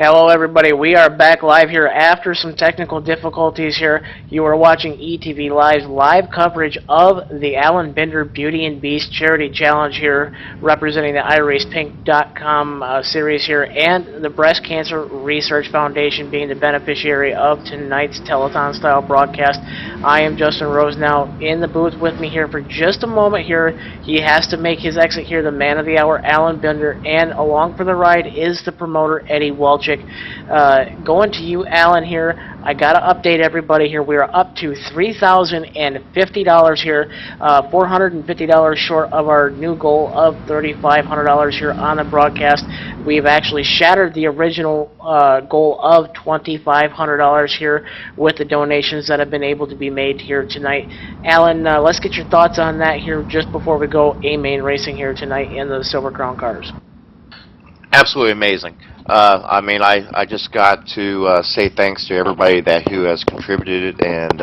Hello, everybody. We are back live here after some technical difficulties here. You are watching ETV Live's live coverage of the Alan Binder Beauty and Beast Charity Challenge here, representing the iRacePink.com series here, and the Breast Cancer Research Foundation being the beneficiary of tonight's telethon-style broadcast. I am Justin Rose now in the booth with me here for just a moment here. He has to make his exit here, the man of the hour, Alan Binder, and along for the ride is the promoter, Eddie Walczyk. Going to you, Alan, here. I got to update everybody here. We are up to $3,050 here, $450 short of our new goal of $3,500 here on the broadcast. We've actually shattered the original goal of $2,500 here with the donations that have been able to be made here tonight. Alan, let's get your thoughts on that here just before we go A-Main racing here tonight in the Silver Crown cars. Absolutely amazing. I just got to say thanks to everybody who has contributed and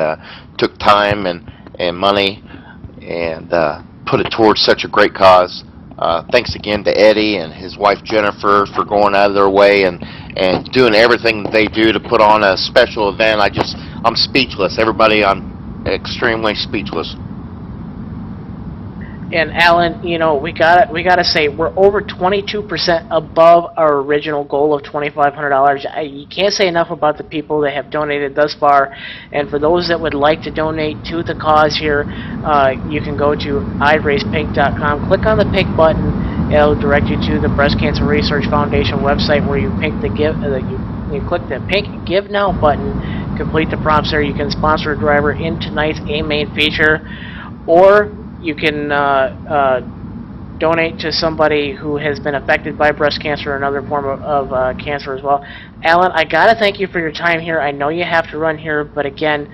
took time and money and put it towards such a great cause. Thanks again to Eddie and his wife Jennifer for going out of their way and doing everything that they do to put on a special event. I'm speechless. Everybody, I'm extremely speechless. And Alan, you know, we gotta say we're over 22% above our original goal of $2,500. You can't say enough about the people that have donated thus far. And for those that would like to donate to the cause here, you can go to iRacePink.com, click on the pink button. It'll direct you to the Breast Cancer Research Foundation website where you pick the you click the pink Give Now button, complete the prompts there. You can sponsor a driver in tonight's A-Main feature, or you can donate to somebody who has been affected by breast cancer or another form of cancer as well. Alan, I gotta thank you for your time here. I know you have to run here, but again,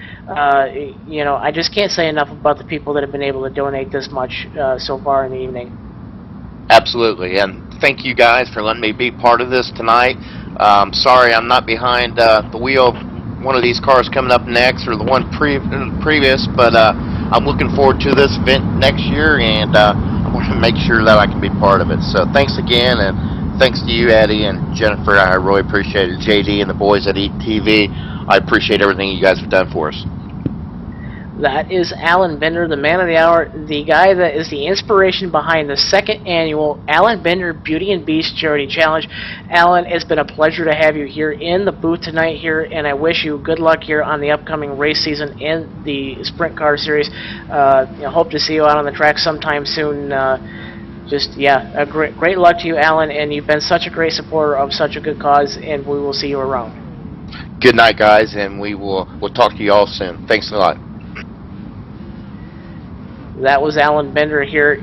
you know, I just can't say enough about the people that have been able to donate this much so far in the evening. Absolutely, and thank you guys for letting me be part of this tonight. Sorry I'm not behind the wheel of one of these cars coming up next, or the one previous, but I'm looking forward to this event next year, and I want to make sure that I can be part of it. So thanks again, and thanks to you, Eddie and Jennifer. I really appreciate it. JD and the boys at ETV, I appreciate everything you guys have done for us. That is Alan Binder, the man of the hour, the guy that is the inspiration behind the second annual Alan Binder Beauty and Beast Charity Challenge. Alan, it's been a pleasure to have you here in the booth tonight here, and I wish you good luck here on the upcoming race season in the Sprint Car Series. Hope to see you out on the track sometime soon. A great luck to you, Alan, and you've been such a great supporter of such a good cause, and we will see you around. Good night, guys, and we'll talk to you all soon. Thanks a lot. That was Alan Binder here,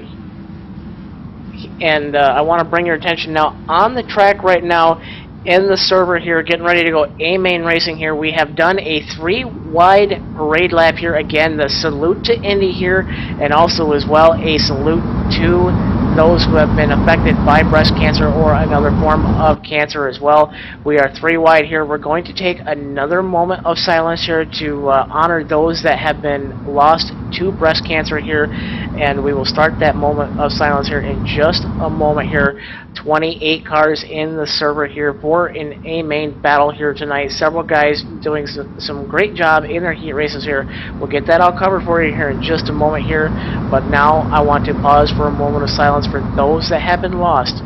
and I want to bring your attention now on the track right now in the server here, getting ready to go A-Main racing here. We have done a 3-wide parade lap here. Again, the salute to Indy here, and also as well a salute to those who have been affected by breast cancer or another form of cancer as well. We are 3 wide here. We're going to take another moment of silence here to honor those that have been lost to breast cancer here, and we will start that moment of silence here in just a moment here. 28 cars in the server here for an A-Main battle here tonight. Several guys doing some great job in their heat races here. We'll get that all covered for you here in just a moment here, but now I want to pause for a moment of silence for those that have been lost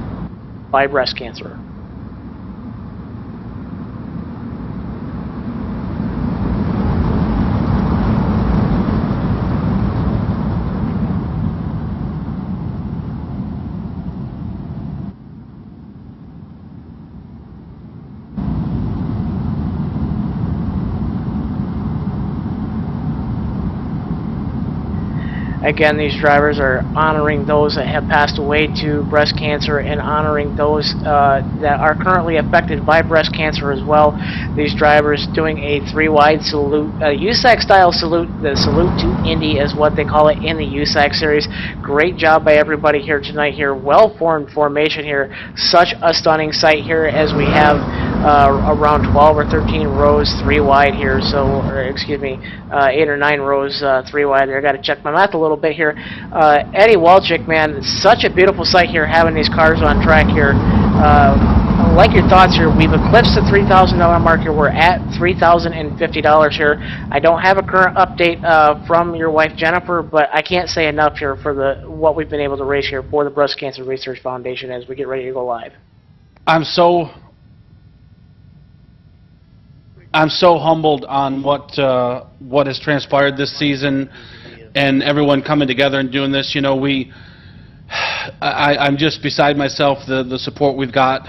by breast cancer. Again, these drivers are honoring those that have passed away to breast cancer and honoring those that are currently affected by breast cancer as well. These drivers doing a 3-wide salute, a USAC style salute. The salute to Indy is what they call it in the USAC series. Great job by everybody here tonight here. Well-formed formation here. Such a stunning sight here as we have around 12 or 13 rows 3 wide here. So, or excuse me, 8 or 9 rows 3 wide there. I got to check my math a little bit here. Eddie Walczyk, man, such a beautiful sight here having these cars on track here. like your thoughts here. We've eclipsed the $3,000 mark here. We're at $3,050 here. I don't have a current update from your wife Jennifer, but I can't say enough here for what we've been able to raise here for the Breast Cancer Research Foundation as we get ready to go live. I'm so humbled on what has transpired this season, and everyone coming together and doing this. You know, I'm just beside myself, the support we've got,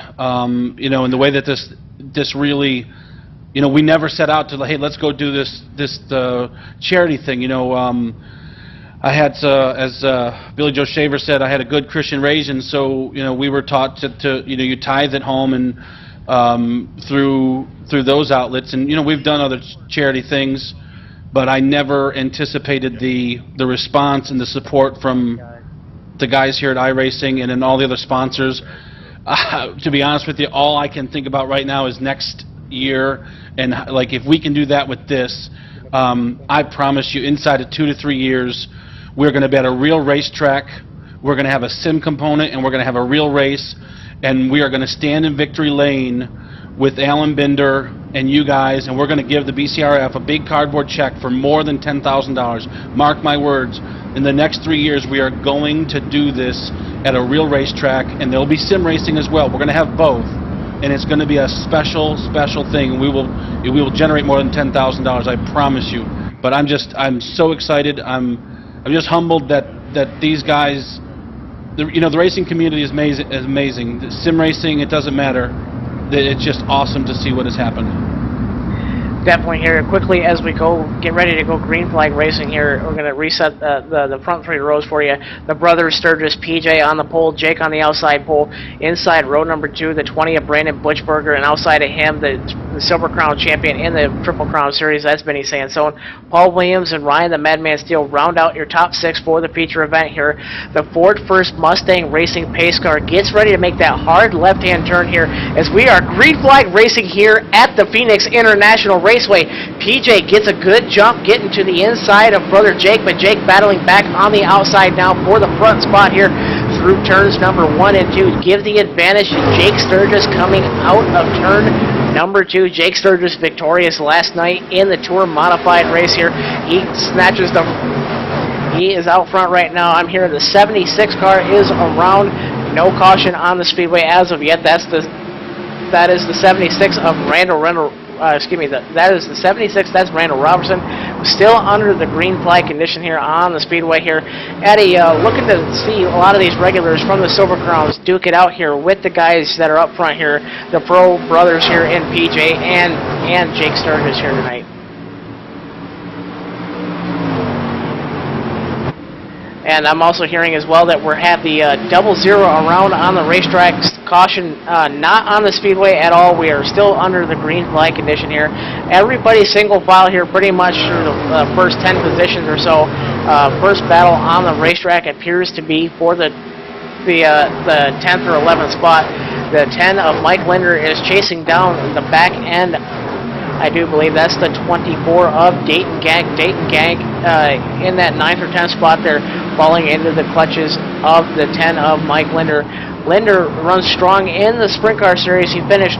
you know, and the way that this really, you know, we never set out to, hey, let's go do this charity thing. You know, I had, as Billy Joe Shaver said, I had a good Christian raising, so, you know, we were taught to you know, you tithe at home and through those outlets, and, you know, we've done other charity things, but I never anticipated the response and the support from the guys here at iRacing and then all the other sponsors. To be honest with you, all I can think about right now is next year, and like, if we can do that with this, I promise you, inside of 2 to 3 years, we're going to be at a real racetrack. We're going to have a sim component, and we're going to have a real race, and we are going to stand in victory lane with Alan Binder and you guys, and we're going to give the BCRF a big cardboard check for more than $10,000. Mark my words. In the next 3 years, we are going to do this at a real racetrack, and there will be sim racing as well. We're going to have both, and it's going to be a special thing. We will generate more than $10,000. I promise you. But I'm so excited. I'm just humbled that these guys, you know, the racing community is amazing. The sim racing, it doesn't matter. It's just awesome to see what has happened. Definitely here quickly as we get ready to go green flag racing here. We're going to reset the front 3 rows for you. The brothers Sturgis, PJ on the pole, Jake on the outside pole. Inside row number 2, the 20 of Brandon Butchberger, and outside of him, the Silver Crown champion in the Triple Crown Series, that's Benny Sansone. Paul Williams and Ryan the Madman Steele round out your top 6 for the feature event here. The Ford First Mustang Racing pace car gets ready to make that hard left-hand turn here as we are green flag racing here at the Phoenix International Raceway. PJ gets a good jump getting to the inside of brother Jake, but Jake battling back on the outside now for the front spot here through turns number 1 and 2. Give the advantage to Jake Sturgis coming out of turn number 2. Jake Sturgis victorious last night in the Tour Modified race here. He snatches the... He is out front right now. I'm here. The 76 car is around. No caution on the speedway as of yet. That is the 76 of that is the 76, that's Randall Robertson, still under the green flag condition here on the speedway here. Eddie, looking to see a lot of these regulars from the Silver Crowns duke it out here with the guys that are up front here, the Pro brothers here in PJ and Jake Sturgis here tonight. And I'm also hearing as well that we're at the 0-0 around on the racetrack. Caution not on the speedway at all. We are still under the green flag condition here. Everybody single file here pretty much through the first 10 positions or so. First battle on the racetrack appears to be for the 10th or 11th spot. The 10 of Mike Linder is chasing down the back end. I do believe that's the 24 of Dayton Gang. In that 9th or 10th spot there, falling into the clutches of the 10 of Mike Linder. Linder runs strong in the Sprint Car Series. He finished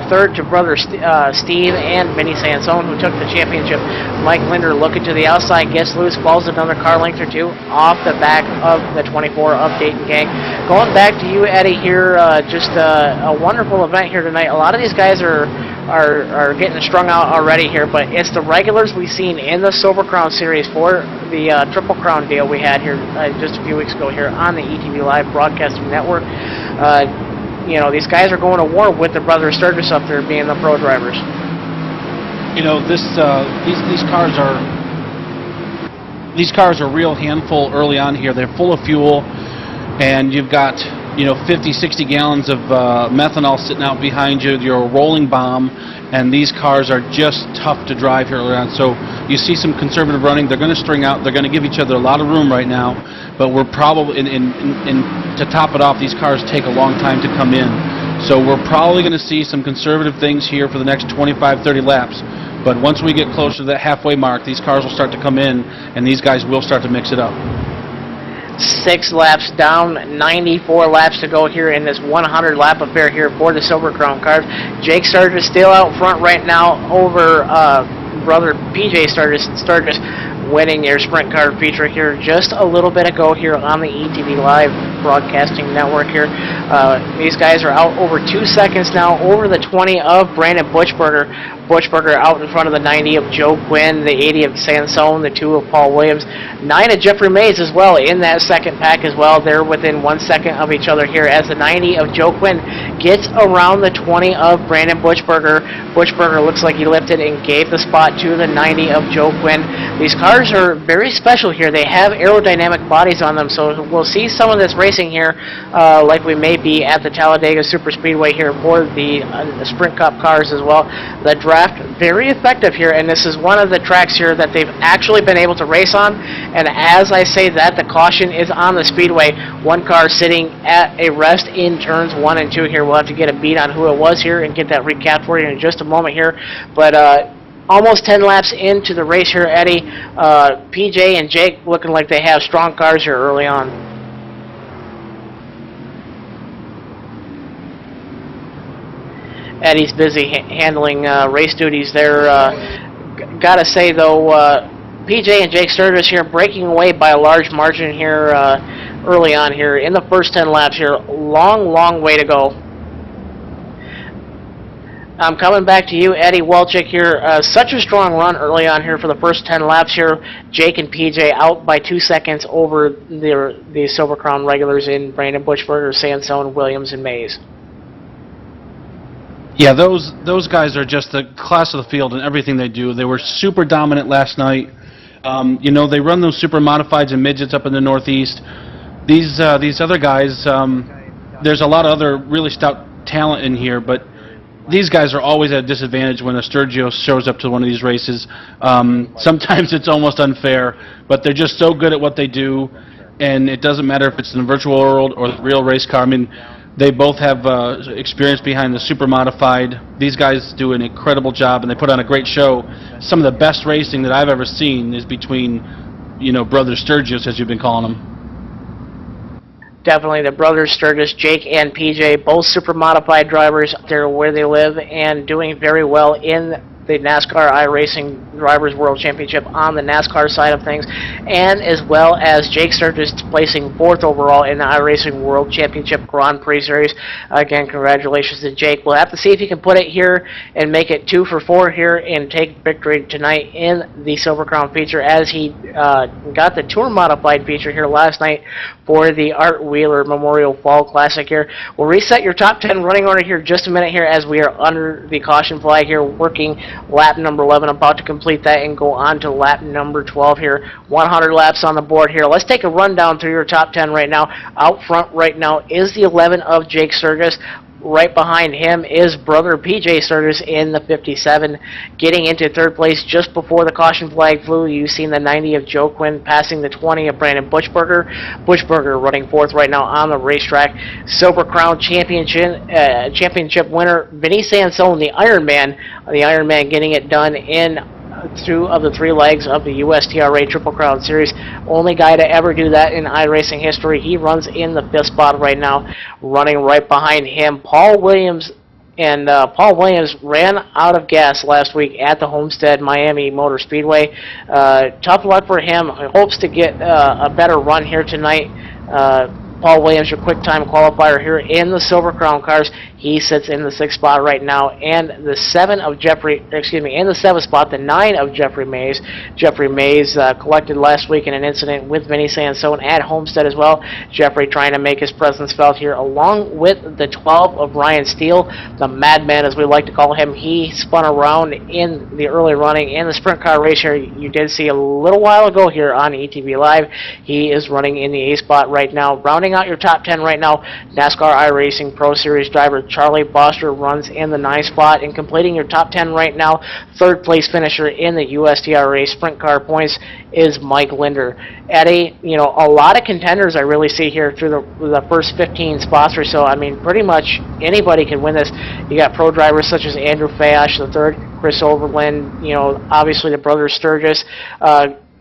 3rd to brother Steve and Vinny Sansone, who took the championship. Mike Linder looking to the outside, gets loose, falls another car length or 2 off the back of the 24 of Dayton Gang. Going back to you, Eddie, here, just a wonderful event here tonight. A lot of these guys are getting strung out already here, but it's the regulars we've seen in the Silver Crown Series for the Triple Crown deal we had here just a few weeks ago here on the ETV Live Broadcasting Network. You know, these guys are going to war with their brother Sturgis up there being the pro drivers. You know, these cars are a real handful early on here. They're full of fuel, and you've got, you know, 50, 60 gallons of methanol sitting out behind you. You're a rolling bomb, and these cars are just tough to drive here early on. So you see some conservative running. They're going to string out. They're going to give each other a lot of room right now, but we're probably, to top it off, these cars take a long time to come in. So we're probably going to see some conservative things here for the next 25, 30 laps. But once we get closer to that halfway mark, these cars will start to come in, and these guys will start to mix it up. 6 laps down, 94 laps to go here in this 100-lap affair here for the Silver Crown cars. Jake Sturgis still out front right now over brother PJ Sturgis winning your sprint car feature here just a little bit ago here on the ETV Live broadcasting network here. These guys are out over 2 seconds now over the 20 of Brandon Buchberger. Buchberger out in front of the 90 of Joe Quinn, the 80 of Sansone, the 2 of Paul Williams, 9 of Jeffrey Mays as well in that second pack as well. They're within 1 second of each other here as the 90 of Joe Quinn gets around the 20 of Brandon Buchberger. Buchberger looks like he lifted and gave the spot to the 90 of Joe Quinn. These cars are very special here. They have aerodynamic bodies on them, so we'll see some of this racing here like we may be at the Talladega Superspeedway here for the Sprint Cup cars as well. The draft very effective here, and this is one of the tracks here that they've actually been able to race on. And as I say that, the caution is on the speedway. One car sitting at a rest in turns 1 and 2 here. We'll have to get a beat on who it was here and get that recap for you in just a moment here. But almost 10 laps into the race here, Eddie. PJ and Jake looking like they have strong cars here early on. Eddie's busy handling race duties there. Gotta say though, PJ and Jake Sturgis here breaking away by a large margin here early on here in the first 10 laps here. Long way to go. I'm coming back to you, Eddie Walczyk here. Such a strong run early on here for the first 10 laps here. Jake and PJ out by 2 seconds over the Silver Crown regulars in Brandon Buchberger, Sansone, Williams, and Mays. Yeah, those guys are just the class of the field in everything they do. They were super dominant last night. You know, they run those super modifieds and midgets up in the Northeast. These other guys, there's a lot of other really stout talent in here, but these guys are always at a disadvantage when a Sturgio shows up to one of these races. Sometimes it's almost unfair, but they're just so good at what they do, and it doesn't matter if it's in the virtual world or the real race car. I mean, they both have experience behind the super modified. These guys do an incredible job, and they put on a great show. Some of the best racing that I've ever seen is between, you know, Brother Sturgis, as you've been calling them. Definitely the brothers Sturgis, Jake and PJ, both super modified drivers up there where they live and doing very well in the NASCAR iRacing Drivers World Championship on the NASCAR side of things, and as well as Jake Sturgis placing 4th overall in the iRacing World Championship Grand Prix Series. Again, congratulations to Jake. We'll have to see if he can put it here and make it 2 for 4 here and take victory tonight in the Silver Crown feature, as he got the Tour Modified feature here last night for the Art Wheeler Memorial Fall Classic here. We'll reset your top 10 running order here just a minute here as we are under the caution flag here, working lap number 11, about to complete that and go on to lap number 12 here. 100 laps on the board here. Let's take a rundown through your top 10 right now. Out front right now is the 11 of Jake Sturgis. Right behind him is brother PJ Sturgis in the 57. Getting into 3rd place just before the caution flag flew, you've seen the 90 of Joe Quinn passing the 20 of Brandon Buchberger. Buchberger running 4th right now on the racetrack. Silver Crown championship winner Vinny Sansone, the Iron Man. The Iron Man getting it done in 2 of the 3 legs of the USTRA Triple Crown Series. Only guy to ever do that in iRacing history. He runs in the 5th spot right now. Running right behind him, Paul Williams. And Paul Williams ran out of gas last week at the Homestead Miami Motor Speedway. Tough luck for him. Hopes to get a better run here tonight. Paul Williams, your quick time qualifier here in the Silver Crown cars. He sits in the 6th spot right now, and the 7th spot, the 9 of Jeffrey Mays. Jeffrey Mays collected last week in an incident with Vinny Sansone at Homestead as well. Jeffrey trying to make his presence felt here, along with the 12 of Ryan Steele, the Madman as we like to call him. He spun around in the early running in the sprint car race here. You did see a little while ago here on ETV Live. He is running in the A spot right now. Rounding out your top 10 right now, NASCAR iRacing Pro Series driver Charlie Boster runs in the 9th spot, and completing your top 10 right now, 3rd place finisher in the USTRA Sprint Car points is Mike Linder. Eddie, you know, a lot of contenders I really see here through the first 15 spots or so. I mean, pretty much anybody can win this. You got pro drivers such as Andrew Fayash, the 3rd, Chris Overland, you know, obviously the brothers Sturgis.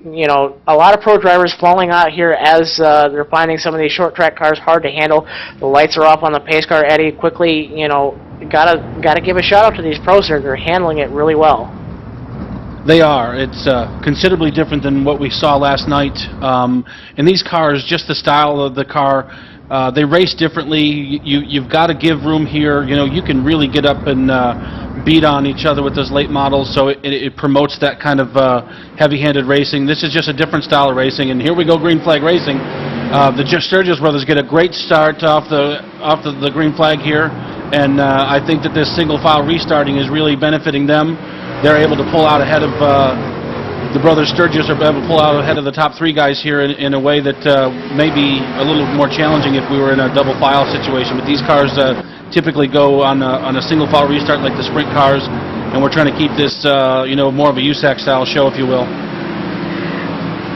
you know, a lot of pro drivers falling out here as they're finding some of these short track cars hard to handle. The lights are off on the pace car. Eddie, quickly, you know, gotta give a shout out to these pros here. They're handling it really well. They are. It's considerably different than what we saw last night. And these cars, just the style of the car, they race differently. You've got to give room here. You know, you can really get up and beat on each other with those late models, so it promotes that kind of heavy-handed racing. This is just a different style of racing, and here we go, green flag racing. The Sturgis brothers get a great start off the green flag here, and I think that this single file restarting is really benefiting them. They're able to pull out ahead of the brothers Sturgis are able to pull out ahead of the top three guys here in a way that may be a little more challenging if we were in a double file situation. But these cars typically go on a single file restart like the sprint cars, and we're trying to keep this you know, more of a USAC style show, if you will.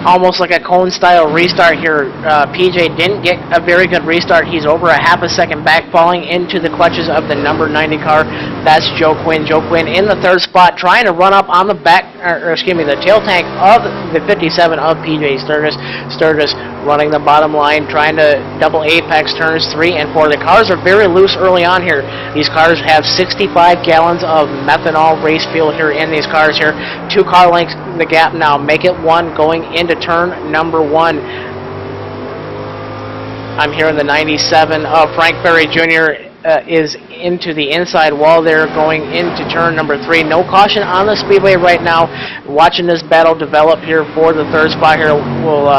Almost like a cone-style restart here. PJ didn't get a very good restart. He's over a half a second back, falling into the clutches of the number 90 car. That's Joe Quinn. Joe Quinn in the third spot, trying to run up on the back, or excuse me, the tail tank of the 57 of PJ Sturgis. Sturgis running the bottom line, trying to double apex turns 3 and 4. The cars are very loose early on here. These cars have 65 gallons of methanol race fuel here in these cars here. 2 car lengths the gap now. Make it 1 going into turn number 1. I'm here in the 97 of Frank Berry Jr. Is into the inside wall there going into turn number 3. No caution on the speedway right now. Watching this battle develop here for the third spot here. We'll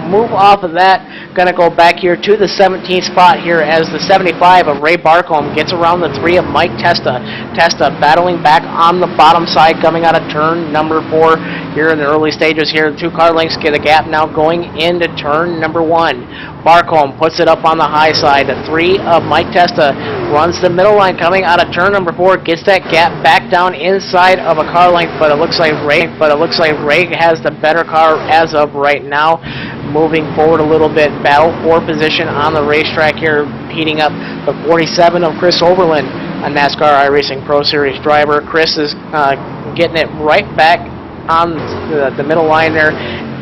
move off of that. Going to go back here to the 17th spot here as the 75 of Ray Barcombe gets around the 3 of Mike Testa. Testa battling back on the bottom side coming out of turn number 4 here in the early stages here. 2 car lengths get a gap now going into turn number 1. Barcombe puts it up on the high side. The 3 of Mike Testa runs the middle line coming out of turn number 4, gets that gap back down inside of a car length, but it looks like Ray has the better car as of right now. Moving forward a little bit, battle for position on the racetrack here, heating up the 47 of Chris Overland, a NASCAR iRacing Pro Series driver. Chris is getting it right back on the middle line there,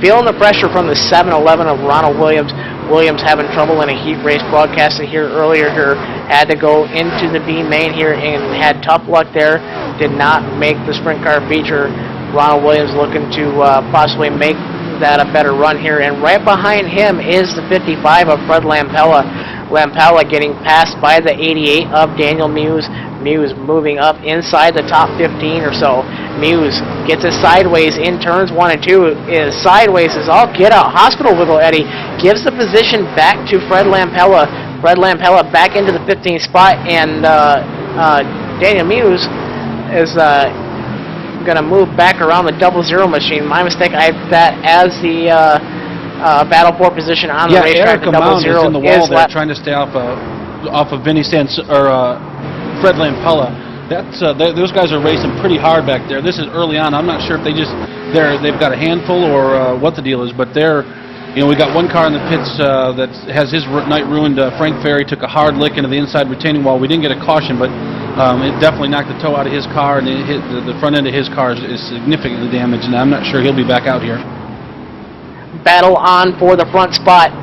feeling the pressure from the 7-11 of Ronald Williams. Williams having trouble in a heat race, broadcasted here earlier here, had to go into the B main here and had tough luck there, did not make the sprint car feature. Ronald Williams looking to possibly make that a better run here, and right behind him is the 55 of Fred Lampella. Lampella getting passed by the 88 of Daniel Muse. Muse moving up inside the top 15 or so. Muse gets it sideways in turns 1 and 2. Is sideways is all get out. Hospital wiggle Eddie gives the position back to Fred Lampella. Fred Lampella back into the 15th spot, and Daniel Muse is going to move back around the 00 machine. My mistake. I have that as the battle for position on the racetrack. Erica Mound is in the wall there trying to stay off of Vinny Fred Lampella. Those guys are racing pretty hard back there. This is early on. I'm not sure if they've got a handful or what the deal is, but we got one car in the pits that has his night ruined. Frank Ferry took a hard lick into the inside retaining wall. We didn't get a caution, but it definitely knocked the toe out of his car, and it hit the front end of his car is significantly damaged, and I'm not sure he'll be back out here. Battle on for the front spot.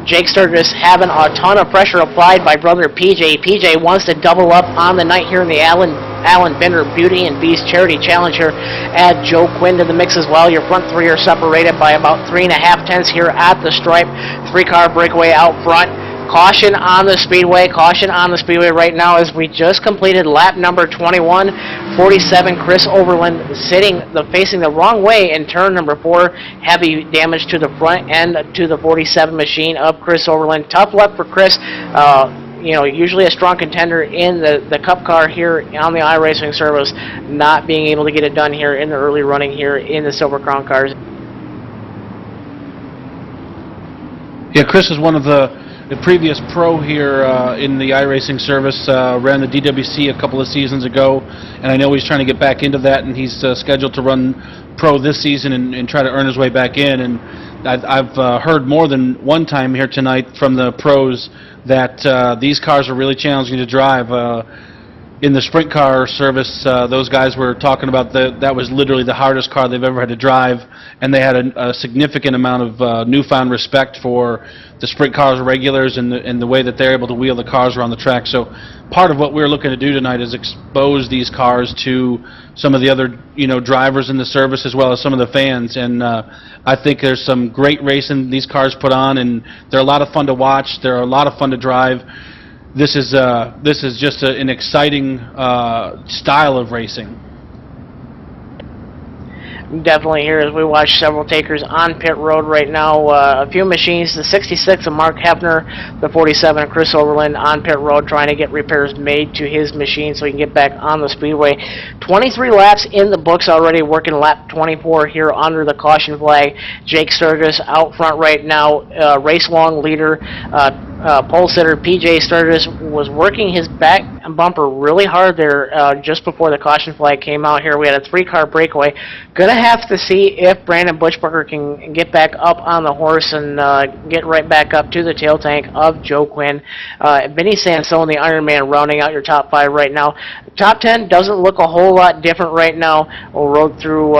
Jake Sturgis having a ton of pressure applied by brother PJ. PJ wants to double up on the night here in the Alan Bender Beauty and Beast Charity Challenge here. Add Joe Quinn to the mix as well. Your front 3 are separated by about 3.5 tenths here at the stripe. 3-car breakaway out front. Caution on the speedway. Caution on the speedway right now as we just completed lap number 21. 47 Chris Overland facing the wrong way in turn number 4. Heavy damage to the front end to the 47 machine of Chris Overland. Tough luck for Chris. Usually a strong contender in the Cup car here on the iRacing service, not being able to get it done here in the early running here in the Silver Crown cars. Yeah, Chris is one of the previous pro here in the iRacing service, ran the DWC a couple of seasons ago, and I know he's trying to get back into that, and he's scheduled to run pro this season and try to earn his way back in. And I've heard more than one time here tonight from the pros that these cars are really challenging to drive. in the sprint car service, those guys were talking about that was literally the hardest car they've ever had to drive, and they had a significant amount of newfound respect for the sprint cars regulars and the way that they're able to wheel the cars around the track. So part of what we're looking to do tonight is expose these cars to some of the other drivers in the service as well as some of the fans, and I think there's some great racing these cars put on, and they're a lot of fun to watch. They're a lot of fun to drive. This is just an exciting style of racing. Definitely here as we watch several takers on pit road right now. A few machines, the 66 of Mark Hefner, the 47 of Chris Overland on pit road trying to get repairs made to his machine so he can get back on the speedway. 23 laps in the books already, working lap 24 here under the caution flag. Jake Sturgis out front right now, race long leader. Pole sitter PJ Sturgis was working his back bumper really hard there just before the caution flag came out here. We had a 3-car breakaway. Gonna have to see if Brandon Bushbucker can get back up on the horse and get right back up to the tail tank of Joe Quinn. Vinny Sansone, the Iron Man, rounding out your top 5 right now. Top 10 doesn't look a whole lot different right now. We'll roll through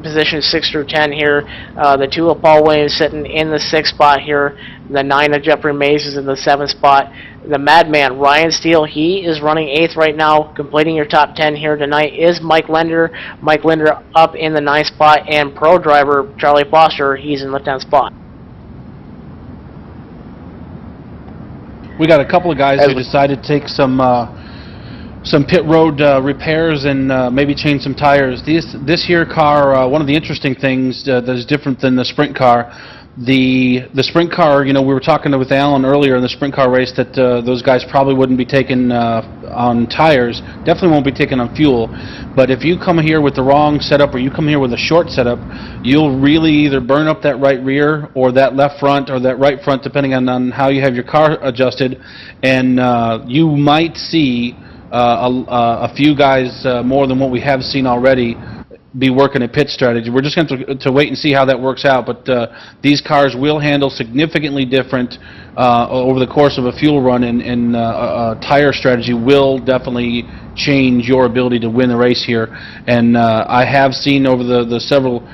positions 6 through 10 here. The 2 of Paul Williams sitting in the 6th spot here. The 9 of Jeffrey Mays is in the 7th spot. The Madman, Ryan Steele, he is running 8th right now. Completing your top 10 here tonight is Mike Linder. Mike Linder up in the 9th spot. And pro driver Charlie Foster, he's in the 10th spot. We got a couple of guys who decided to take some pit road repairs and maybe change some tires. This here car, one of the interesting things that is different than the sprint car, the sprint car, we were talking with Alan earlier in the sprint car race that those guys probably wouldn't be taking on tires, definitely won't be taking on fuel. But if you come here with the wrong setup or you come here with a short setup, you'll really either burn up that right rear or that left front or that right front, depending on how you have your car adjusted, and you might see a few guys more than what we have seen already be working a pit strategy. We're just going to wait and see how that works out, but these cars will handle significantly different over the course of a fuel run, and a tire strategy will definitely change your ability to win the race here. And I have seen over the several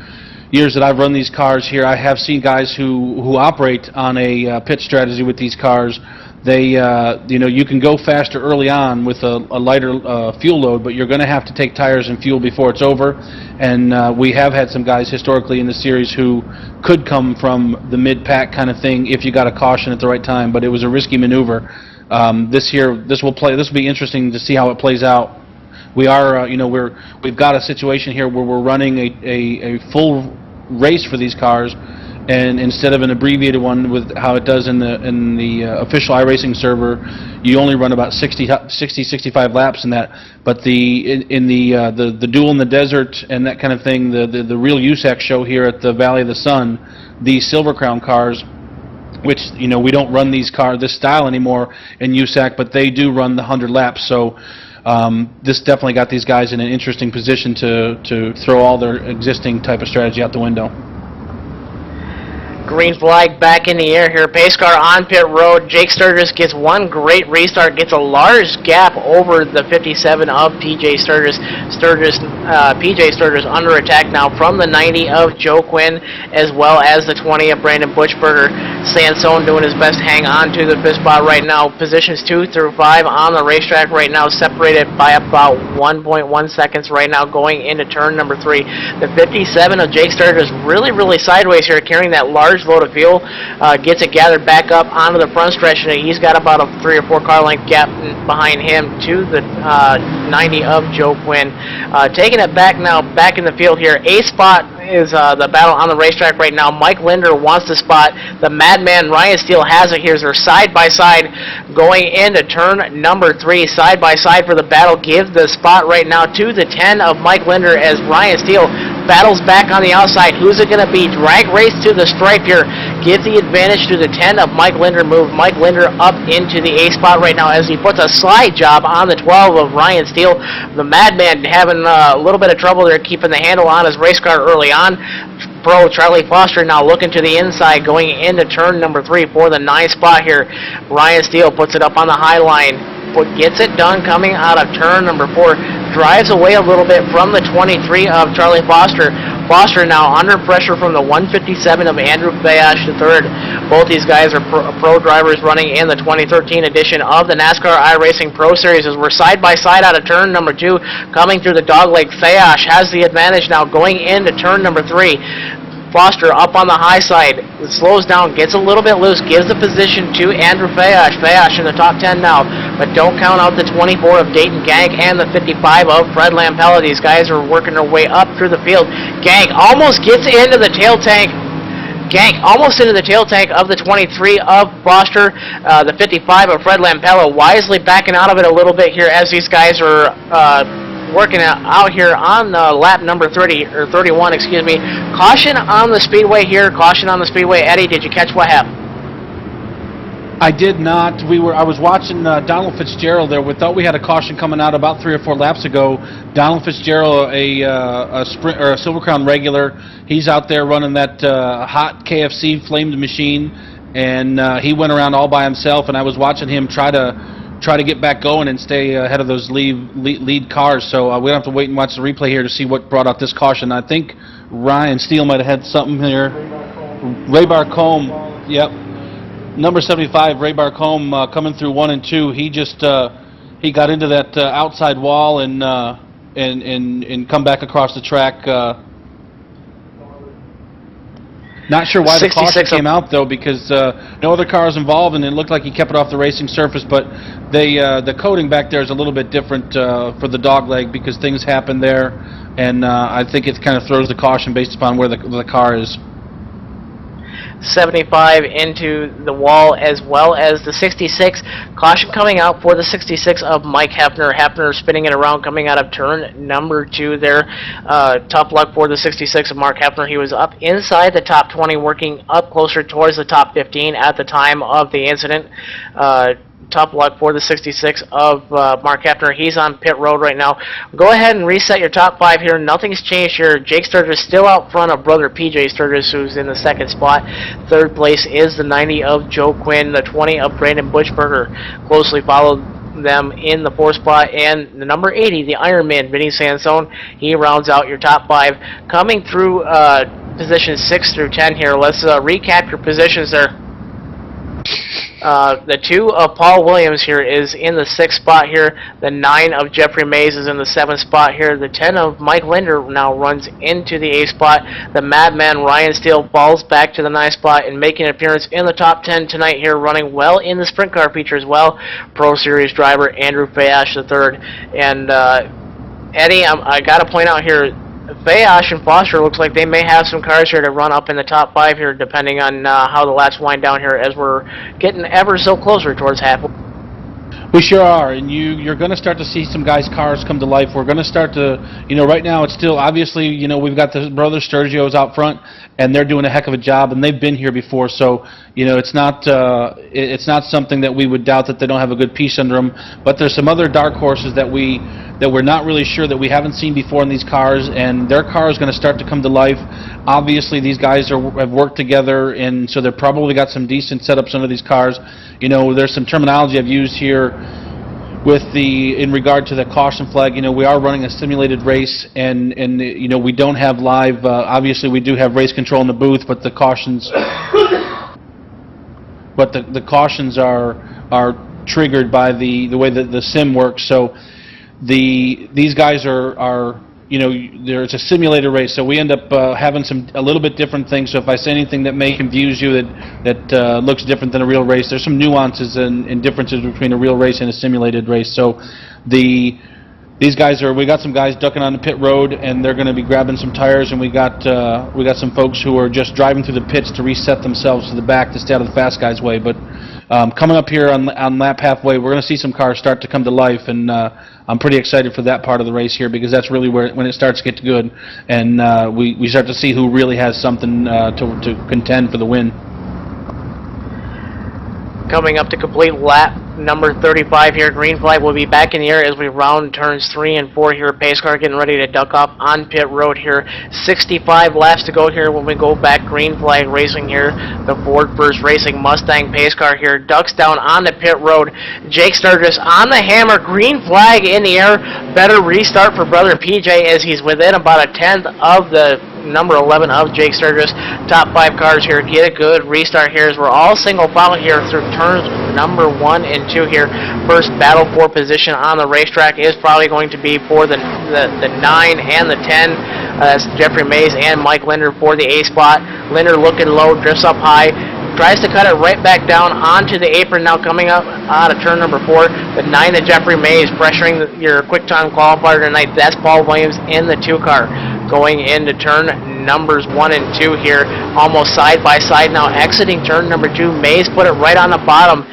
years that I've run these cars here, I have seen guys who operate on a pit strategy with these cars. They, you can go faster early on with a lighter fuel load, but you're going to have to take tires and fuel before it's over. And we have had some guys historically in the series who could come from the mid-pack kind of thing if you got a caution at the right time. But it was a risky maneuver. This will be interesting to see how it plays out. We are, we've got a situation here where we're running a full race for these cars. And instead of an abbreviated one with how it does in the official iRacing server, you only run about 65 laps in that. But in the duel in the desert and that kind of thing, the real USAC show here at the Valley of the Sun, the Silver Crown cars, which we don't run this style anymore in USAC, but they do run the 100 laps. So this definitely got these guys in an interesting position to throw all their existing type of strategy out the window. Green flag back in the air here. Pace car on pit road. Jake Sturgis gets one great restart, gets a large gap over the 57 of PJ Sturgis. PJ Sturgis under attack now from the 90 of Joe Quinn, as well as the 20 of Brandon Bushbucker. Sansone doing his best to hang on to the fifth spot right now. Positions 2 through 5 on the racetrack right now, separated by about 1.1 seconds right now going into turn number 3. The 57 of Jake Sturgis really sideways here, carrying that large load of fuel, gets it gathered back up onto the front stretch, and he's got about a 3 or 4 car length gap behind him to the 90 of Joe Quinn. Taking it back now, back in the field here. 8th spot is the battle on the racetrack right now. Mike Linder wants the spot. The Madman Ryan Steele has it here. They're side by side going into turn number 3. Side by side for the battle. Give the spot right now to the 10 of Mike Linder as Ryan Steele battles back on the outside. Who's it going to be? Drag race to the stripe here. Give the advantage to the 10 of Mike Linder. Move Mike Linder up into the 8th spot right now as he puts a slide job on the 12 of Ryan Steele. The Madman having a little bit of trouble there keeping the handle on his race car early on. Pro Charlie Foster now looking to the inside going into turn number 3 for the 9th spot here. Ryan Steele puts it up on the high line. gets it done coming out of turn number 4. Drives away a little bit from the 23 of Charlie Foster. Foster now under pressure from the 157 of Andrew Bayash III. Both these guys are pro drivers running in the 2013 edition of the NASCAR iRacing Pro Series as we're side by side out of turn number 2. Coming through the dogleg, Bayash has the advantage now going into turn number 3. Foster up on the high side, slows down, gets a little bit loose, gives the position to Andrew Fayash. Fayash in the top 10 now, but don't count out the 24 of Dayton Gank and the 55 of Fred Lampella. These guys are working their way up through the field. Gank almost gets into the tail tank. Gank almost into the tail tank of the 23 of Foster. The 55 of Fred Lampella wisely backing out of it a little bit here as these guys are working out here on lap number 30 or 31, excuse me. Caution on the speedway here. Caution on the speedway. Eddie, did you catch what happened? I did not. I was watching Donald Fitzgerald there. We thought we had a caution coming out about 3 or 4 laps ago. Donald Fitzgerald, a sprint or a Silver Crown regular, he's out there running that hot KFC flamed machine, and he went around all by himself. And I was watching him try to get back going and stay ahead of those lead cars. So we don't have to wait and watch the replay here to see what brought out this caution. I think Ryan Steele might have had something here. Ray Barcombe, yep. Number 75, Ray Barcombe, coming through 1 and 2. He just he got into that outside wall and come back across the track. Not sure why the caution came out, though, because no other cars involved, and it looked like he kept it off the racing surface. But the coating back there is a little bit different for the dogleg because things happen there, and I think it kind of throws the caution based upon where the car is. 75 into the wall as well as the 66. Caution coming out for the 66 of Mike Hefner. Hefner spinning it around coming out of turn number 2 there. Tough luck for the 66 of Mark Hefner. He was up inside the top 20 working up closer towards the top 15 at the time of the incident. Tough luck for the 66 of Mark Hefner. He's on pit road right now. Go ahead and reset your top 5 here. Nothing's changed here. Jake Sturgis still out front of brother PJ Sturgis, who's in the 2nd spot. 3rd place is the 90 of Joe Quinn. The 20 of Brandon Buchberger closely followed them in the 4th spot. And the number 80, the Ironman, Vinny Sansone, he rounds out your top 5. Coming through positions 6 through 10 here. Let's recap your positions there. The 2 of Paul Williams here is in the 6th spot here. The 9 of Jeffrey Mays is in the 7th spot here. The 10 of Mike Linder now runs into the 8th spot. The Madman Ryan Steele falls back to the 9th spot and making an appearance in the top 10 tonight here, running well in the sprint car feature as well. Pro Series driver Andrew Fayash III. And Eddie, I got to point out here, Fayash and Foster looks like they may have some cars here to run up in the top 5 here, depending on how the laps wind down here as we're getting ever so closer towards halfway. We sure are, and you're going to start to see some guys' cars come to life. We're going to start to, right now it's still, obviously, we've got the brother Sturgios out front, and they're doing a heck of a job, and they've been here before, so, it's not something that we would doubt that they don't have a good piece under them, but there's some other dark horses that we're not really sure that we haven't seen before in these cars, and their car is going to start to come to life. Obviously, these guys have worked together, and so they've probably got some decent setups under these cars. There's some terminology I've used here in regard to the caution flag. We are running a simulated race, and we don't have live. Obviously, we do have race control in the booth, but the cautions, the cautions are triggered by the way that the sim works. So these guys are there's a simulated race, so we end up having a little bit different things. So if I say anything that may confuse you that looks different than a real race, there's some nuances and differences between a real race and a simulated race. So we got some guys ducking on the pit road, and they're going to be grabbing some tires, and we got some folks who are just driving through the pits to reset themselves to the back to stay out of the fast guys' way. But coming up here on lap halfway, we're going to see some cars start to come to life, and I'm pretty excited for that part of the race here because that's really when it starts to get good, and we start to see who really has something to contend for the win. Coming up to complete lap number 35 here, green flag, will be back in the air as we round turns 3 and 4 here. Pace car getting ready to duck off on pit road here. 65 laps to go here when we go back. Green flag racing here. The Ford First Racing Mustang pace car here ducks down on the pit road. Jake Sturgis on the hammer. Green flag in the air. Better restart for brother PJ as he's within about a tenth of the number 11 of Jake Sturgis. Top 5 cars here get a good restart here as we're all single file here through turns number 1 and 2 here. First battle for position on the racetrack is probably going to be for the 9 and the 10. That's Jeffrey Mays and Mike Linder for the A spot. Linder looking low, drifts up high, tries to cut it right back down onto the apron now coming up out of turn number 4. The 9 of Jeffrey Mays pressuring your quick time qualifier tonight. That's Paul Williams in the 2 car. Going into turn numbers 1 and 2 here, almost side by side now, exiting turn number 2. Mays put it right on the bottom.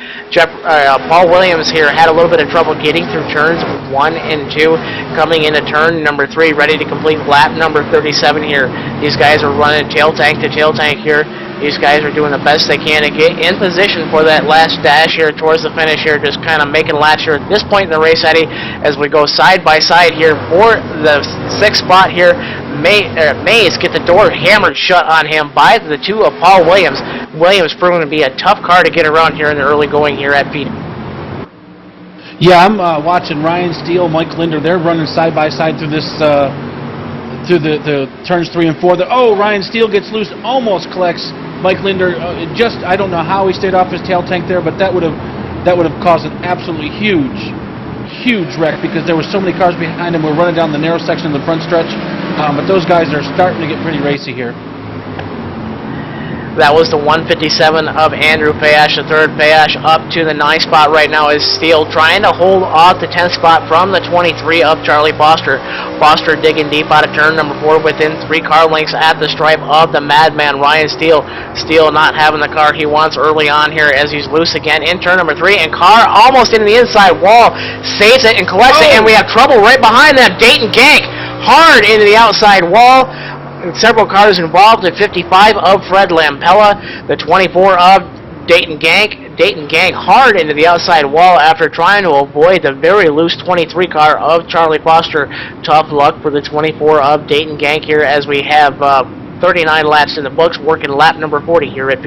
Paul Williams here had a little bit of trouble getting through turns 1 and 2, coming into turn number 3, ready to complete lap number 37 here. These guys are running tail tank to tail tank here. These guys are doing the best they can to get in position for that last dash here towards the finish here, just kind of making laps here at this point in the race, Eddie, as we go side by side here for the 6th spot here. Mays get the door hammered shut on him by the 2 of Paul Williams. Williams proving to be a tough car to get around here in the early going here at Phoenix. Yeah, I'm watching Ryan Steele, Mike Linder. They're running side by side through this through the turns 3 and 4. Ryan Steele gets loose, almost collects Mike Linder. I don't know how he stayed off his tail tank there, but that would have caused an absolutely huge wreck because there were so many cars behind him. We're running down the narrow section of the front stretch, but those guys are starting to get pretty racy here. That was the 157 of Andrew Payash, the 3rd. Payash up to the 9th spot right now is Steele trying to hold off the 10th spot from the 23 of Charlie Foster. Foster digging deep out of turn number 4 within 3 car lengths at the stripe of the madman Ryan Steele. Steele not having the car he wants early on here as he's loose again in turn number 3, and car almost into the inside wall, saves it and collects it, and we have trouble right behind them. Dayton Gank hard into the outside wall. Several cars involved. The 55 of Fred Lampella, the 24 of Dayton Gank. Dayton Gank hard into the outside wall after trying to avoid the very loose 23 car of Charlie Foster. Tough luck for the 24 of Dayton Gank here as we have 39 laps in the books, working lap number 40 here at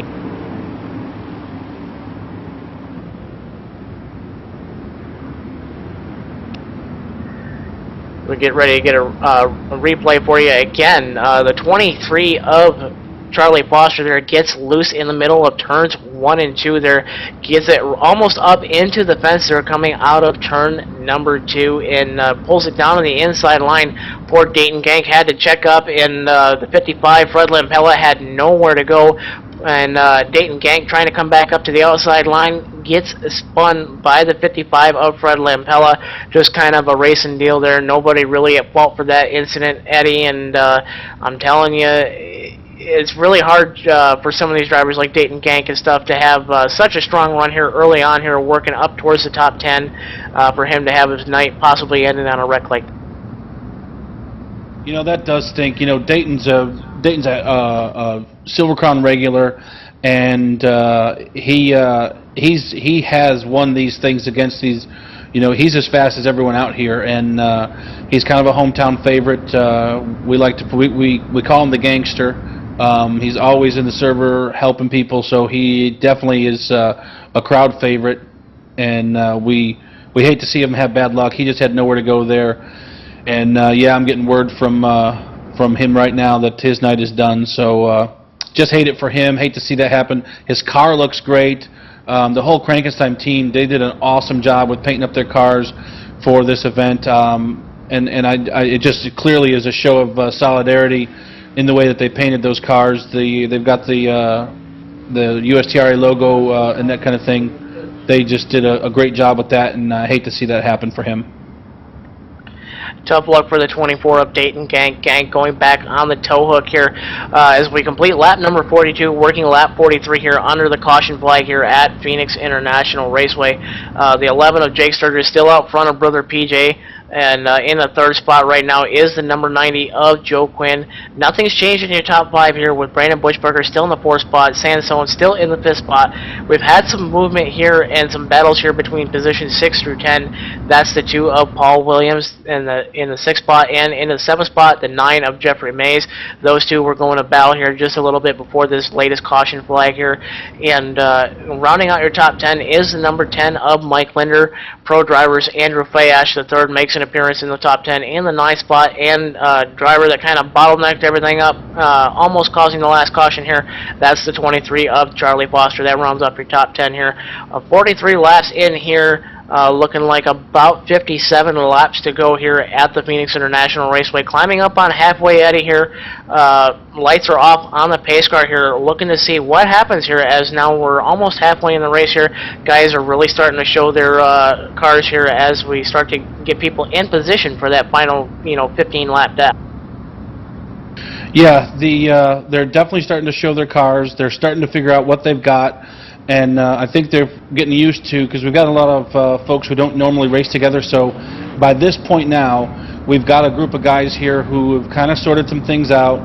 We get ready to get a replay for you again. The 23 of Charlie Foster there gets loose in the middle of turns 1 and 2 there, gets it almost up into the fence there coming out of turn number 2, and pulls it down on the inside line. Poor Dayton Gank had to check up, and the 55 Fred Lampella had nowhere to go, and Dayton Gank trying to come back up to the outside line gets spun by the 55 of Fred Lampella. Just kind of a racing deal there. Nobody really at fault for that incident, Eddie, and I'm telling you, it's really hard for some of these drivers like Dayton Gank and stuff to have such a strong run here early on here, working up towards the top 10, for him to have his night possibly ending on a wreck like that. You know, that does stink. You know, Dayton's a Silver Crown regular, and he has won these things against these. You know, he's as fast as everyone out here, and he's kind of a hometown favorite. We call him the gangster. He's always in the server helping people, so he definitely is a crowd favorite, and we hate to see him have bad luck. He just had nowhere to go there, and yeah, I'm getting word from him right now that his night is done. So just hate it for him. Hate to see that happen. His car looks great. The whole Krankenstein team, they did an awesome job with painting up their cars for this event, and it just clearly is a show of solidarity in the way that they painted those cars. They've got the USTRA logo and that kind of thing. They just did a great job with that, and I hate to see that happen for him. Tough luck for the 24 of Dayton Gank. Gank going back on the tow hook here as we complete lap number 42, working lap 43 here under the caution flag here at Phoenix International Raceway. The 11 of Jake Sturgis is still out front of brother PJ. And in the third spot right now is the number 90 of Joe Quinn. Nothing's changed in your top 5 here, with Brandon Bushberger still in the 4th spot, Sansone still in the 5th spot. We've had some movement here and some battles here between positions 6 through 10. That's the 2 of Paul Williams in the 6th spot, and in the 7th spot, the 9 of Jeffrey Mays. Those two were going to battle here just a little bit before this latest caution flag here. And rounding out your top 10 is the number 10 of Mike Linder. Pro drivers Andrew Fayash III makes an appearance in the top 10 in the 9th spot, and driver that kind of bottlenecked everything up, almost causing the last caution here. That's the 23 of Charlie Foster. That rounds up your top 10 here. 43 laps in here. Looking like about 57 laps to go here at the Phoenix International Raceway. Climbing up on halfway, Eddie, here. Lights are off on the pace car here, looking to see what happens here, as now we're almost halfway in the race here. Guys are really starting to show their cars here as we start to get people in position for that final, 15-lap death. Yeah, they're definitely starting to show their cars. They're starting to figure out what they've got. And I think they're getting used to, because we've got a lot of folks who don't normally race together, so by this point now, we've got a group of guys here who have kind of sorted some things out.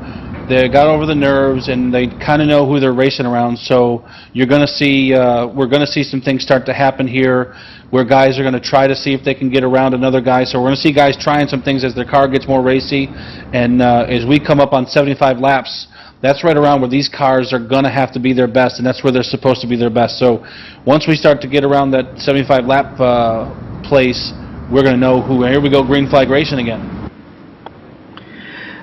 They got over the nerves, and they kind of know who they're racing around, so you're going to see, we're going to see some things start to happen here, where guys are going to try to see if they can get around another guy. So we're going to see guys trying some things as their car gets more racy, and as we come up on 75 laps, that's right around where these cars are going to have to be their best, and that's where they're supposed to be their best. So once we start to get around that 75-lap place, we're going to know who. Here we go, green flag racing again.